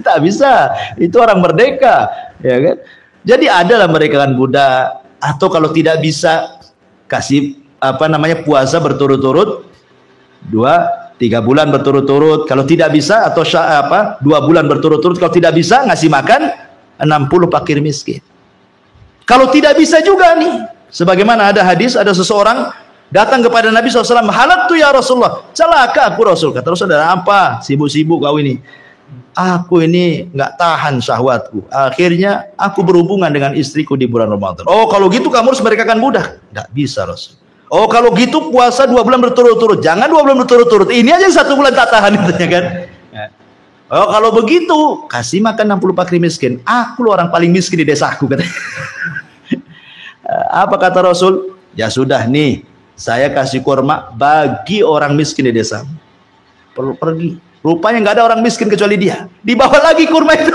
Tak bisa. Itu orang merdeka, ya kan? Jadi adalah merdekakan budak atau kalau tidak bisa kasih puasa berturut-turut 2-3 bulan berturut-turut, kalau tidak bisa atau 2 bulan berturut-turut, kalau tidak bisa ngasih makan 60 fakir miskin. Kalau tidak bisa juga nih, sebagaimana ada hadis, ada seseorang datang kepada Nabi SAW, halaktu ya Rasulullah, celaka aku Rasul. Kata Rasul, apa sibuk-sibuk kau ini? Aku ini nggak tahan syahwatku, akhirnya aku berhubungan dengan istriku di bulan Ramadan. Oh kalau gitu kamu harus merdekakan budak. Nggak bisa Rasul. Oh kalau gitu puasa 2 bulan berturut-turut. Jangan 2 bulan berturut-turut. Ini aja 1 bulan tak tahan katanya kan. Oh kalau begitu kasih makan 60 fakir miskin. Aku loh orang paling miskin di desaku katanya. Apa kata Rasul? Ya sudah nih, saya kasih kurma bagi orang miskin di desa. Pergi. Rupanya nggak ada orang miskin kecuali dia. Dibawa lagi kurma itu.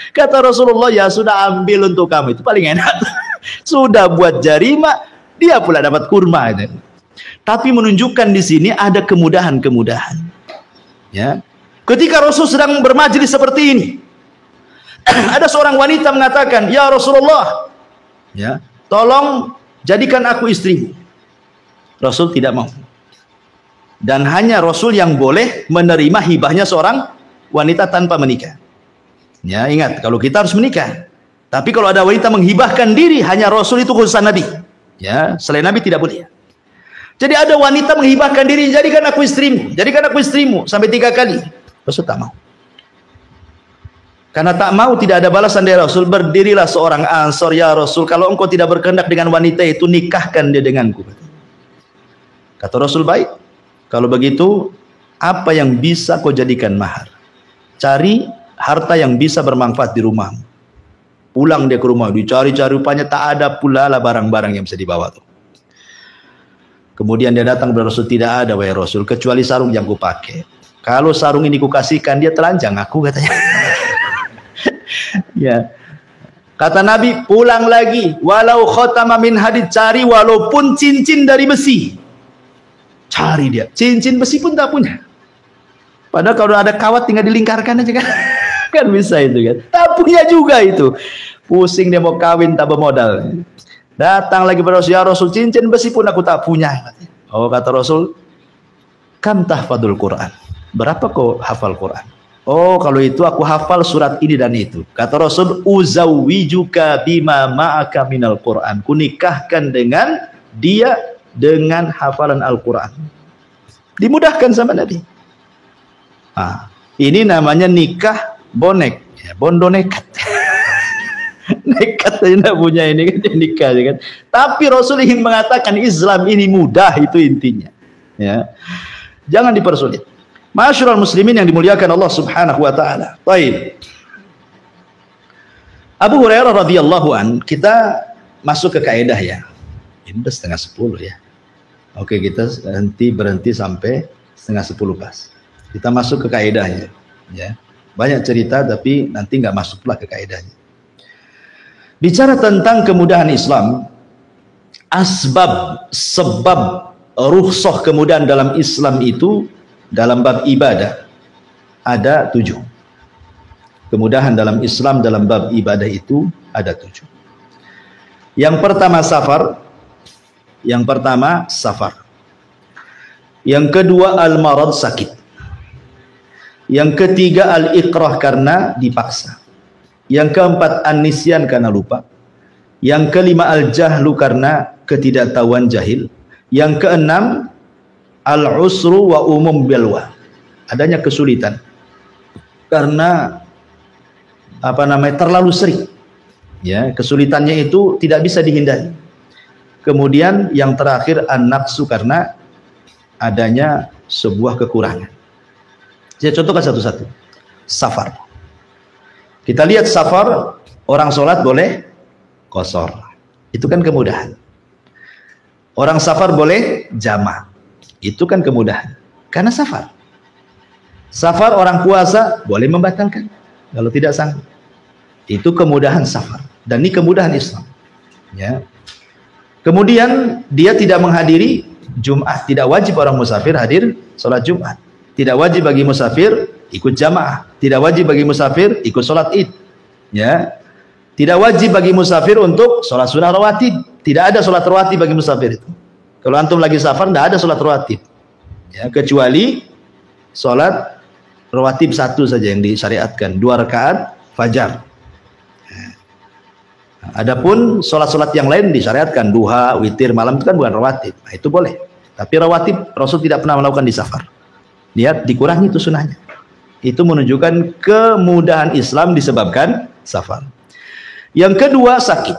Kata Rasulullah, ya sudah ambil untuk kamu, itu paling enak. Sudah buat jarima, dia pula dapat kurma. Tapi menunjukkan di sini ada kemudahan-kemudahan. Ya, ketika Rasul sedang bermajlis seperti ini, ada seorang wanita mengatakan, ya Rasulullah, ya, tolong jadikan aku istrimu. Rasul tidak mau. Dan hanya Rasul yang boleh menerima hibahnya seorang wanita tanpa menikah. Ya, ingat, kalau kita harus menikah. Tapi kalau ada wanita menghibahkan diri, hanya Rasul, itu khususan Nabi. Ya, selain Nabi tidak boleh. Jadi ada wanita menghibahkan diri, jadikan aku istrimu, jadikan aku istrimu, sampai 3 kali. Rasul tak mau. Karena tak mau tidak ada balasan dari Rasul. Berdirilah seorang Ansor, ya Rasul, kalau engkau tidak berkehendak dengan wanita itu, nikahkan dia denganku. Kata Rasul, baik. Kalau begitu, apa yang bisa kau jadikan mahar? Cari harta yang bisa bermanfaat di rumahmu. Pulang dia ke rumah, dicari-cari, rupanya tak ada pula lah barang-barang yang bisa dibawa tuh. Kemudian dia datang kepada Rasul, tidak ada wahai Rasul kecuali sarung yang kupakai. Kalau sarung ini kukasihkan, dia telanjang aku katanya. Ya. Kata Nabi, pulang lagi, walau khatama min hadid, cari walaupun cincin dari besi. Cari dia, cincin besi pun tak punya. Padahal kalau ada kawat tinggal dilingkarkan aja kan. Kan bisa itu kan. Tak punya juga itu. Pusing dia mau kawin tak bermodal. Datang lagi pada Rasul, ya Rasul, cincin besi pun aku tak punya. Oh kata Rasul, kam tahfadul Quran, berapa kau hafal Quran? Oh kalau itu aku hafal surat ini dan itu. Kata Rasul, uzawwijuka bima ma'aka minal Quran, kunikahkan dengan dia dengan hafalan Al-Quran. Dimudahkan sama Nabi. Ini namanya nikah bonek, ya, bondo nekat. Nekat aja tidak punya ini kan, nikah kan. Tapi Rasul ingin mengatakan Islam ini mudah, itu intinya. Ya, jangan dipersulit. Ma'asyiral muslimin yang dimuliakan Allah Subhanahu wa taala. Baik. Abu Hurairah radhiyallahu an, kita masuk ke kaidah ya. Ini udah 9:30 ya. Oke, kita berhenti sampai 9:30 pas. Kita masuk ke kaidahnya, ya. Banyak cerita tapi nanti nggak masuklah ke kaidahnya. Bicara tentang kemudahan Islam, sebab rukhsah kemudahan dalam Islam itu dalam bab ibadah ada 7. Kemudahan dalam Islam dalam bab ibadah itu ada 7. Yang pertama safar. Yang kedua al-marad, sakit. Yang ketiga al-ikrah, karena dipaksa. Yang keempat an-nisyan, karena lupa. Yang kelima al-jahlu, karena ketidaktahuan, jahil. Yang keenam al-usru wa umum balwa, adanya kesulitan karena terlalu sering, ya, kesulitannya itu tidak bisa dihindari. Kemudian yang terakhir an-naqsu, karena adanya sebuah kekurangan. Saya contohkan satu-satu. Safar, kita lihat safar, orang sholat boleh qashar, itu kan kemudahan. Orang safar boleh jama', itu kan kemudahan karena safar. Safar orang puasa boleh membatalkan kalau tidak sanggup, itu kemudahan safar, dan ini kemudahan Islam, ya. Kemudian dia tidak menghadiri Jumat, tidak wajib orang musafir hadir sholat Jumat, tidak wajib bagi musafir ikut jamaah, tidak wajib bagi musafir ikut sholat id, ya. Tidak wajib bagi musafir untuk sholat sunnah rawatib, tidak ada sholat rawatib bagi musafir itu. Kalau antum lagi safar tidak ada sholat rawatib, ya, kecuali sholat rawatib 1 saja yang disyariatkan, 2 rakaat fajar. Adapun sholat-sholat yang lain disyariatkan, duha, witir, malam, itu kan bukan rawatib. Nah, itu boleh. Tapi rawatib Rasul tidak pernah melakukan di safar. Lihat, dikurangi itu sunnahnya. Itu menunjukkan kemudahan Islam disebabkan safar. Yang kedua sakit.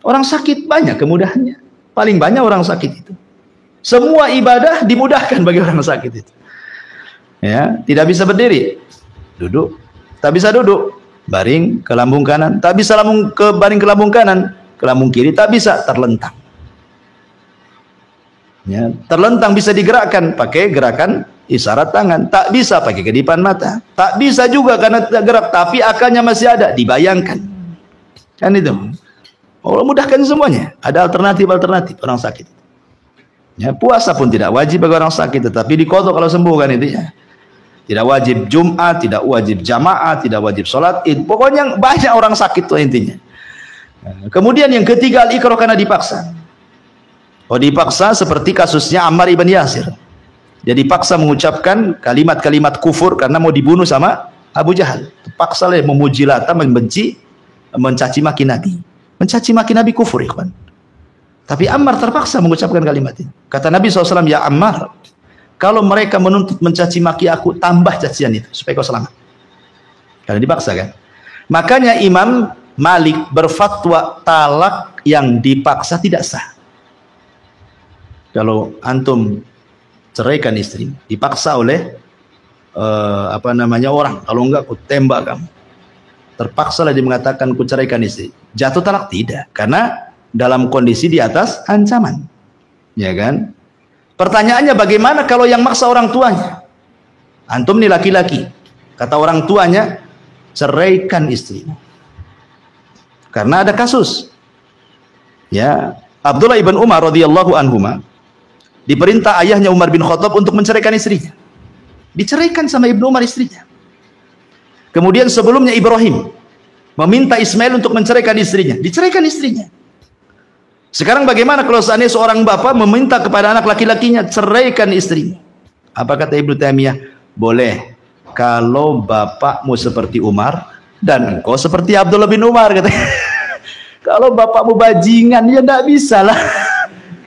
Orang sakit banyak kemudahannya. Paling banyak orang sakit itu. Semua ibadah dimudahkan bagi orang sakit itu. Ya, tidak bisa berdiri, duduk. Tak bisa duduk, baring ke lambung kanan. Tak bisa baring ke lambung kanan, ke lambung kiri tak bisa, terlentang. Ya, terlentang bisa digerakkan pakai gerakan isyarat tangan, tak bisa pakai kedipan mata, tak bisa juga karena tidak gerak, tapi akalnya masih ada, dibayangkan. Kan itu. Allah mudahkan semuanya. Ada alternatif orang sakit. Ya, puasa pun tidak wajib bagi orang sakit, tetapi diqadha kalau sembuh kan itu ya. Tidak wajib Jumat, tidak wajib jamaah, tidak wajib sholat id. Pokoknya banyak orang sakit tuh intinya. Kemudian yang ketiga al-ikrah, karena dipaksa. Oh, dipaksa seperti kasusnya Ammar ibn Yasir. Jadi paksa mengucapkan kalimat-kalimat kufur karena mau dibunuh sama Abu Jahal. Paksa lah memuji Lata, membenci, mencaci maki Nabi. Mencaci maki Nabi kufur, ikhwan. Tapi Ammar terpaksa mengucapkan kalimat ini. Kata Nabi SAW, ya Ammar, kalau mereka menuntut mencaci maki aku, tambah cacian itu supaya kau selamat. Karena dipaksa kan. Makanya Imam Malik berfatwa talak yang dipaksa tidak sah. Kalau antum ceraikan istri, dipaksa oleh orang, kalau enggak aku tembak kamu. Terpaksalah dia mengatakan ku ceraikan istri. Jatuh talak tidak, karena dalam kondisi di atas ancaman. Ya kan? Pertanyaannya bagaimana kalau yang maksa orang tuanya? Antum nih laki-laki, kata orang tuanya, ceraikan istrimu. Karena ada kasus. Ya, Abdullah ibn Umar radhiyallahu anhuma diperintah ayahnya Umar bin Khattab untuk menceraikan istrinya. Diceraikan sama Ibnu Umar istrinya. Kemudian sebelumnya Ibrahim meminta Ismail untuk menceraikan istrinya. Diceraikan istrinya. Sekarang bagaimana kalau seandainya seorang bapak meminta kepada anak laki-lakinya, ceraikan istrinya? Apa kata Ibnu Taimiyah? Boleh kalau bapakmu seperti Umar dan engkau seperti Abdullah bin Umar, katanya. Kalau bapakmu bajingan, ya tidak bisa lah.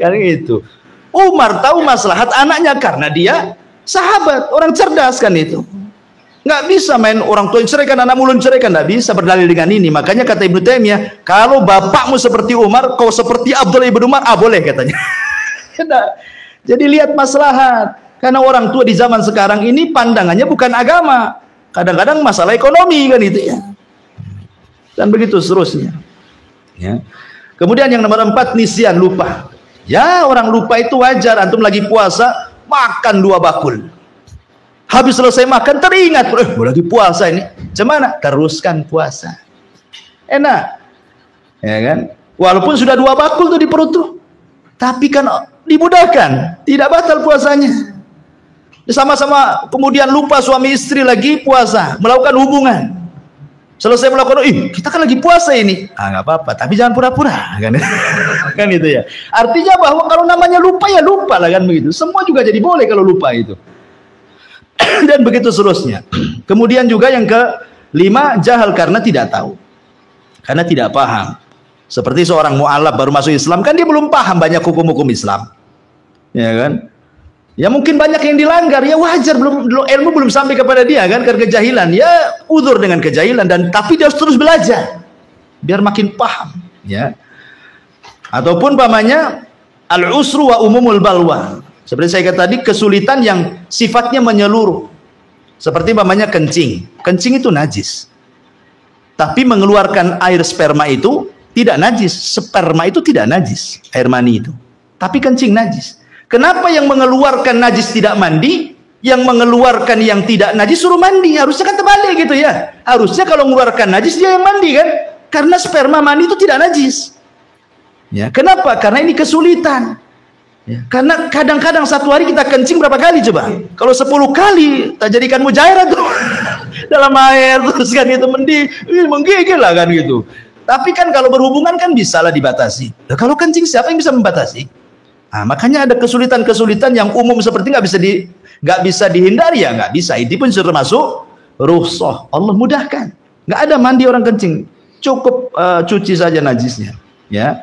Karena itu Umar tahu maslahat anaknya karena dia sahabat, orang cerdas kan itu. Nggak bisa main orang tua ceraikan anak mulun ceraikan, nggak bisa berdalil dengan ini. Makanya kata Ibnu Taimiyah, kalau bapakmu seperti Umar, kau seperti Abdullah bin Umar, boleh katanya. Jadi lihat maslahat. Karena orang tua di zaman sekarang ini pandangannya bukan agama, kadang-kadang masalah ekonomi kan itu ya. Dan begitu seterusnya. Ya. Kemudian yang nomor 4, nisyan, lupa. Ya, orang lupa itu wajar. Antum lagi puasa, makan 2 bakul. Habis selesai makan teringat, lagi puasa ini. Gimana? Teruskan puasa. Enak. Ya kan? Walaupun sudah 2 bakul tuh di perut tuh. Tapi kan dimudahkan, tidak batal puasanya. Sama-sama kemudian lupa suami istri lagi puasa, melakukan hubungan. Selesai melakukan, kita kan lagi puasa ini. Nggak apa-apa, tapi jangan pura-pura, kan? Kan itu ya. Artinya bahwa kalau namanya lupa ya lupa lah, kan begitu. Semua juga jadi boleh kalau lupa itu. Dan begitu seterusnya. Kemudian juga yang ke-5, jahal karena tidak tahu, karena tidak paham. Seperti seorang mu'alaf baru masuk Islam, kan dia belum paham banyak hukum-hukum Islam, ya kan? Ya mungkin banyak yang dilanggar, ya wajar, ilmu belum sampai kepada dia kan, karena kejahilan. Ya udzur dengan kejahilan, dan tapi dia harus terus belajar biar makin paham, ya. Ataupun pamannya al-usru wa umumul balwa. Seperti saya kata tadi, kesulitan yang sifatnya menyeluruh. Seperti pamannya kencing. Kencing itu najis. Tapi mengeluarkan air sperma itu tidak najis. Sperma itu tidak najis, air mani itu. Tapi kencing najis. Kenapa yang mengeluarkan najis tidak mandi, yang mengeluarkan yang tidak najis suruh mandi? Harusnya kan terbalik gitu ya. Harusnya kalau mengeluarkan najis dia yang mandi kan? Karena sperma mani itu tidak najis. Ya, kenapa? Karena ini kesulitan. Ya, karena kadang-kadang satu hari kita kencing berapa kali coba? Kalau 10 kali, tak jadikan mujairat tuh dalam air terus kan itu menggigil lah kan gitu. Tapi kan kalau berhubungan kan bisa lah dibatasi. Nah, kalau kencing siapa yang bisa membatasi? Nah, makanya ada kesulitan-kesulitan yang umum seperti nggak bisa dihindari, ya nggak bisa. Ini pun termasuk rukhsah. Allah mudahkan. Nggak ada mandi orang kencing, cukup cuci saja najisnya. Ya.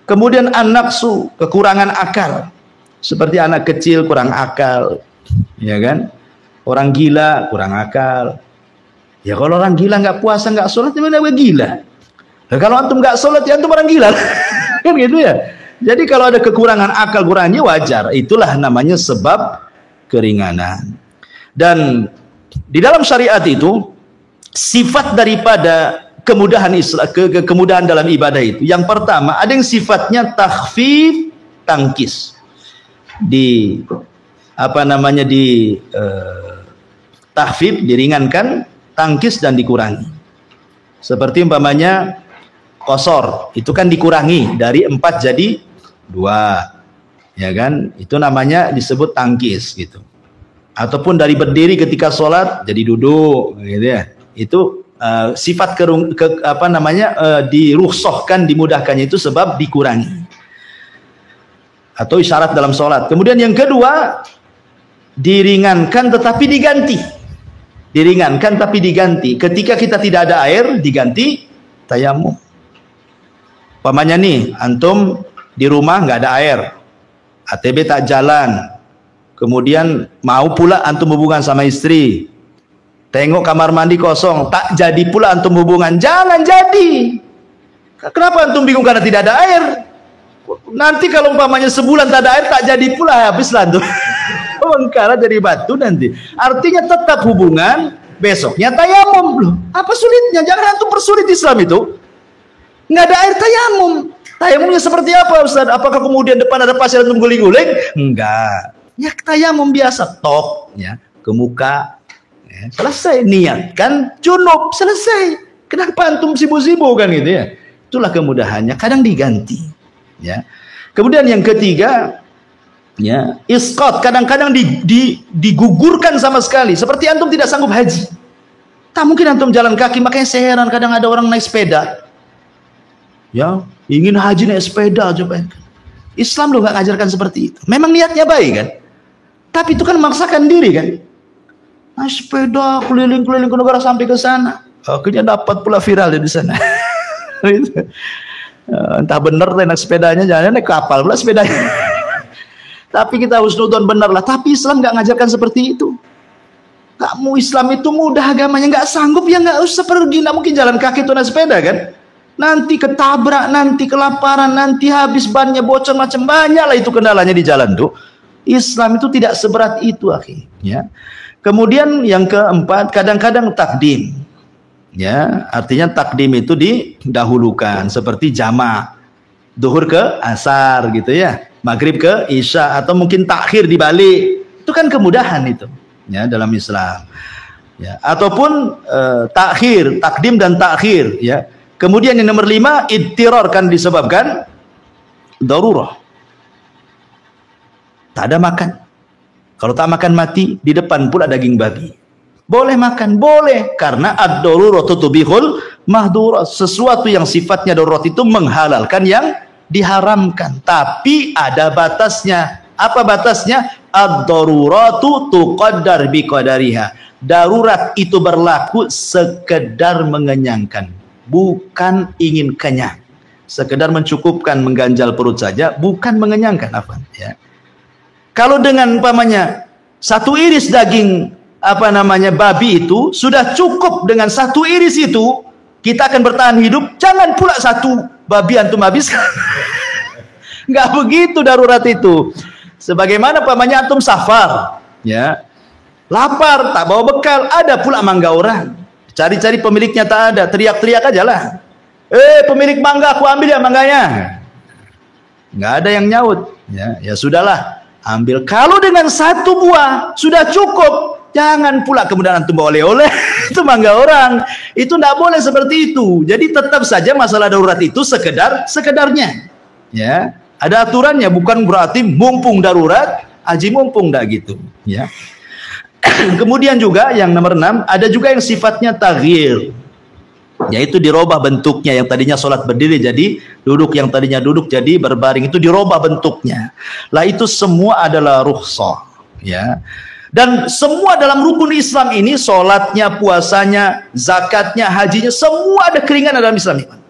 Kemudian an-naqsu, kekurangan akal. Seperti anak kecil kurang akal, ya kan? Orang gila kurang akal. Ya kalau orang gila nggak puasa nggak sholat, gimana gila? Nah, kalau antum nggak sholat ya antum orang gila, kan gitu ya. Jadi kalau ada kekurangan akal, kurangnya wajar. Itulah namanya sebab keringanan. Dan di dalam syariat itu sifat daripada kemudahan kemudahan dalam ibadah itu. Yang pertama, ada yang sifatnya takhfif, tangkis. Takhfif, diringankan, tangkis dan dikurangi. Seperti umpamanya qasar, itu kan dikurangi dari 4 jadi 2, ya kan? Itu namanya disebut tangkis gitu. Ataupun dari berdiri ketika sholat jadi duduk, gitu ya. Itu sifat dirukhsahkan, dimudahkannya itu sebab dikurangi. Atau isyarat dalam sholat. Kemudian yang kedua, diringankan tetapi diganti. Diringankan tapi diganti. Ketika kita tidak ada air, diganti tayamum. Pamannya nih, antum di rumah nggak ada air, ATB tak jalan, kemudian mau pula antum hubungan sama istri, tengok kamar mandi kosong, tak jadi pula antum hubungan. Jangan jadi. Kenapa antum bingung? Karena tidak ada air. Nanti kalau umpamanya sebulan tak ada air, tak jadi pula, habislah antum. Karena jadi batu nanti. Artinya tetap hubungan, besoknya tayamum. Loh, apa sulitnya? Jangan antum persulit Islam itu. Nggak ada air, tayamum. Tayamumnya seperti apa Ustaz? Apakah kemudian depan ada pasir antum guling-guling? Enggak. Ya tayamum biasa, tok ya, ke muka. Ya, selesai, niatkan junub, selesai. Kenapa antum sibuk-sibuk kan gitu ya? Itulah kemudahannya, kadang diganti. Ya. Kemudian yang ketiga, ya, isqat, kadang-kadang digugurkan sama sekali. Seperti antum tidak sanggup haji. Tak mungkin antum jalan kaki, makanya saya heran kadang ada orang naik sepeda. Ya, ingin haji naik sepeda coba. Islam loh nggak ngajarkan seperti itu. Memang niatnya baik kan, tapi itu kan memaksakan diri kan. Naik sepeda keliling-keliling ke negara sampai ke sana, akhirnya dapat pula viral di sana. Entah bener naik sepedanya, jangan naik kapal pula sepedanya. Tapi kita husnudon bener lah. Tapi Islam nggak ngajarkan seperti itu. Kamu Islam itu mudah agamanya, nggak sanggup ya nggak usah pergi. Nggak mungkin jalan kaki tuh naik sepeda kan. Nanti ketabrak, nanti kelaparan, nanti habis bannya bocor, macam banyak lah itu kendalanya di jalan tuh. Islam itu tidak seberat itu, akhi. Ya. Kemudian yang keempat, kadang-kadang takdim. Ya, artinya takdim itu didahulukan seperti jamak. Duhur ke asar gitu ya, maghrib ke isya, atau mungkin takhir dibalik. Itu kan kemudahan itu ya dalam Islam. Ya, ataupun takhir, takdim dan takhir ya. Kemudian yang nomor 5, idtirar, kan disebabkan darurah. Tak ada makan. Kalau tak makan mati, di depan pula daging babi. Boleh makan, boleh, karena ad-daruratu tubihul mahdhurat. Sesuatu yang sifatnya darurat itu menghalalkan yang diharamkan, tapi ada batasnya. Apa batasnya? Ad-daruratu tuqaddar biqadariha. Darurat itu berlaku sekedar mengenyangkan, bukan ingin kenyang. Sekedar mencukupkan, mengganjal perut saja, bukan mengenyangkan. Apa ya? Kalau dengan umpamanya 1 iris daging babi itu sudah cukup, dengan 1 iris itu kita akan bertahan hidup. Jangan pula 1 babi antum habiskan. Nggak begitu darurat itu. Sebagaimana umpamanya antum safar, ya, lapar, tak bawa bekal, ada pula mangga orang, cari-cari pemiliknya tak ada, teriak-teriak aja lah, pemilik mangga, aku ambil ya mangganya. Nggak ada yang nyaut, ya sudahlah, ambil. Kalau dengan 1 buah sudah cukup, jangan pula kemudian antum bawa oleh-oleh. Itu mangga orang, itu tidak boleh seperti itu. Jadi tetap saja masalah darurat itu sekedarnya, ya. Ada aturannya, bukan berarti mumpung darurat aji mumpung, tidak gitu ya. Kemudian juga yang nomor 6, ada juga yang sifatnya taghyir, yaitu dirubah bentuknya. Yang tadinya sholat berdiri jadi duduk, yang tadinya duduk jadi berbaring, itu dirubah bentuknya. Lah itu semua adalah rukhsah ya. Dan semua dalam rukun Islam ini, sholatnya, puasanya, zakatnya, hajinya, semua ada keringanan dalam Islam ini.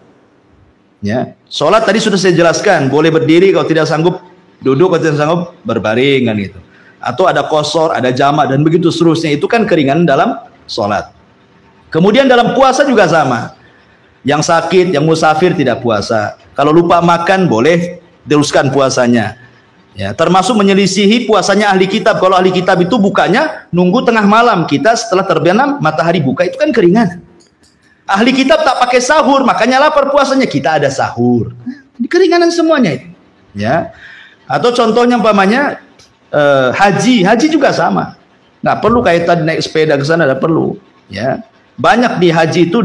Ya, sholat tadi sudah saya jelaskan, boleh berdiri, kalau tidak sanggup duduk, kalau tidak sanggup berbaring kan gitu. Atau ada qasar, ada jamak, dan begitu seterusnya. Itu kan keringanan dalam sholat. Kemudian dalam puasa juga sama. Yang sakit, yang musafir tidak puasa. Kalau lupa makan boleh teruskan puasanya. Ya, termasuk menyelisihi puasanya ahli kitab. Kalau ahli kitab itu bukanya nunggu tengah malam, kita setelah terbenam matahari buka, itu kan keringanan. Ahli kitab tak pakai sahur, makanya lapar puasanya, kita ada sahur. Ini keringanan semuanya itu. Ya. Atau contohnya umpamanya haji juga sama. Nggak perlu kayak tadi naik sepeda ke sana, nggak perlu. Ya. Banyak di haji itu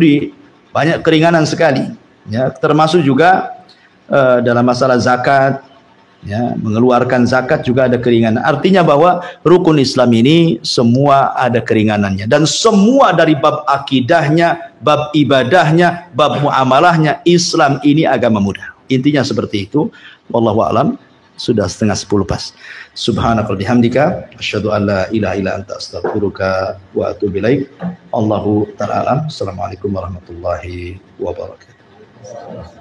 banyak keringanan sekali. Ya. Termasuk juga dalam masalah zakat. Ya, mengeluarkan zakat juga ada keringanan. Artinya bahwa rukun Islam ini semua ada keringanannya, dan semua dari bab akidahnya, bab ibadahnya, bab muamalahnya, Islam ini agama mudah. Intinya seperti itu. Wallahu a'lam. Sudah 9:30 pas. Subhanakallahumma bihamdika asyhadu an la ilaha illa anta astaghfiruka wa atubu ilaik. Allahu ta'ala alam. Assalamualaikum warahmatullahi wabarakatuh.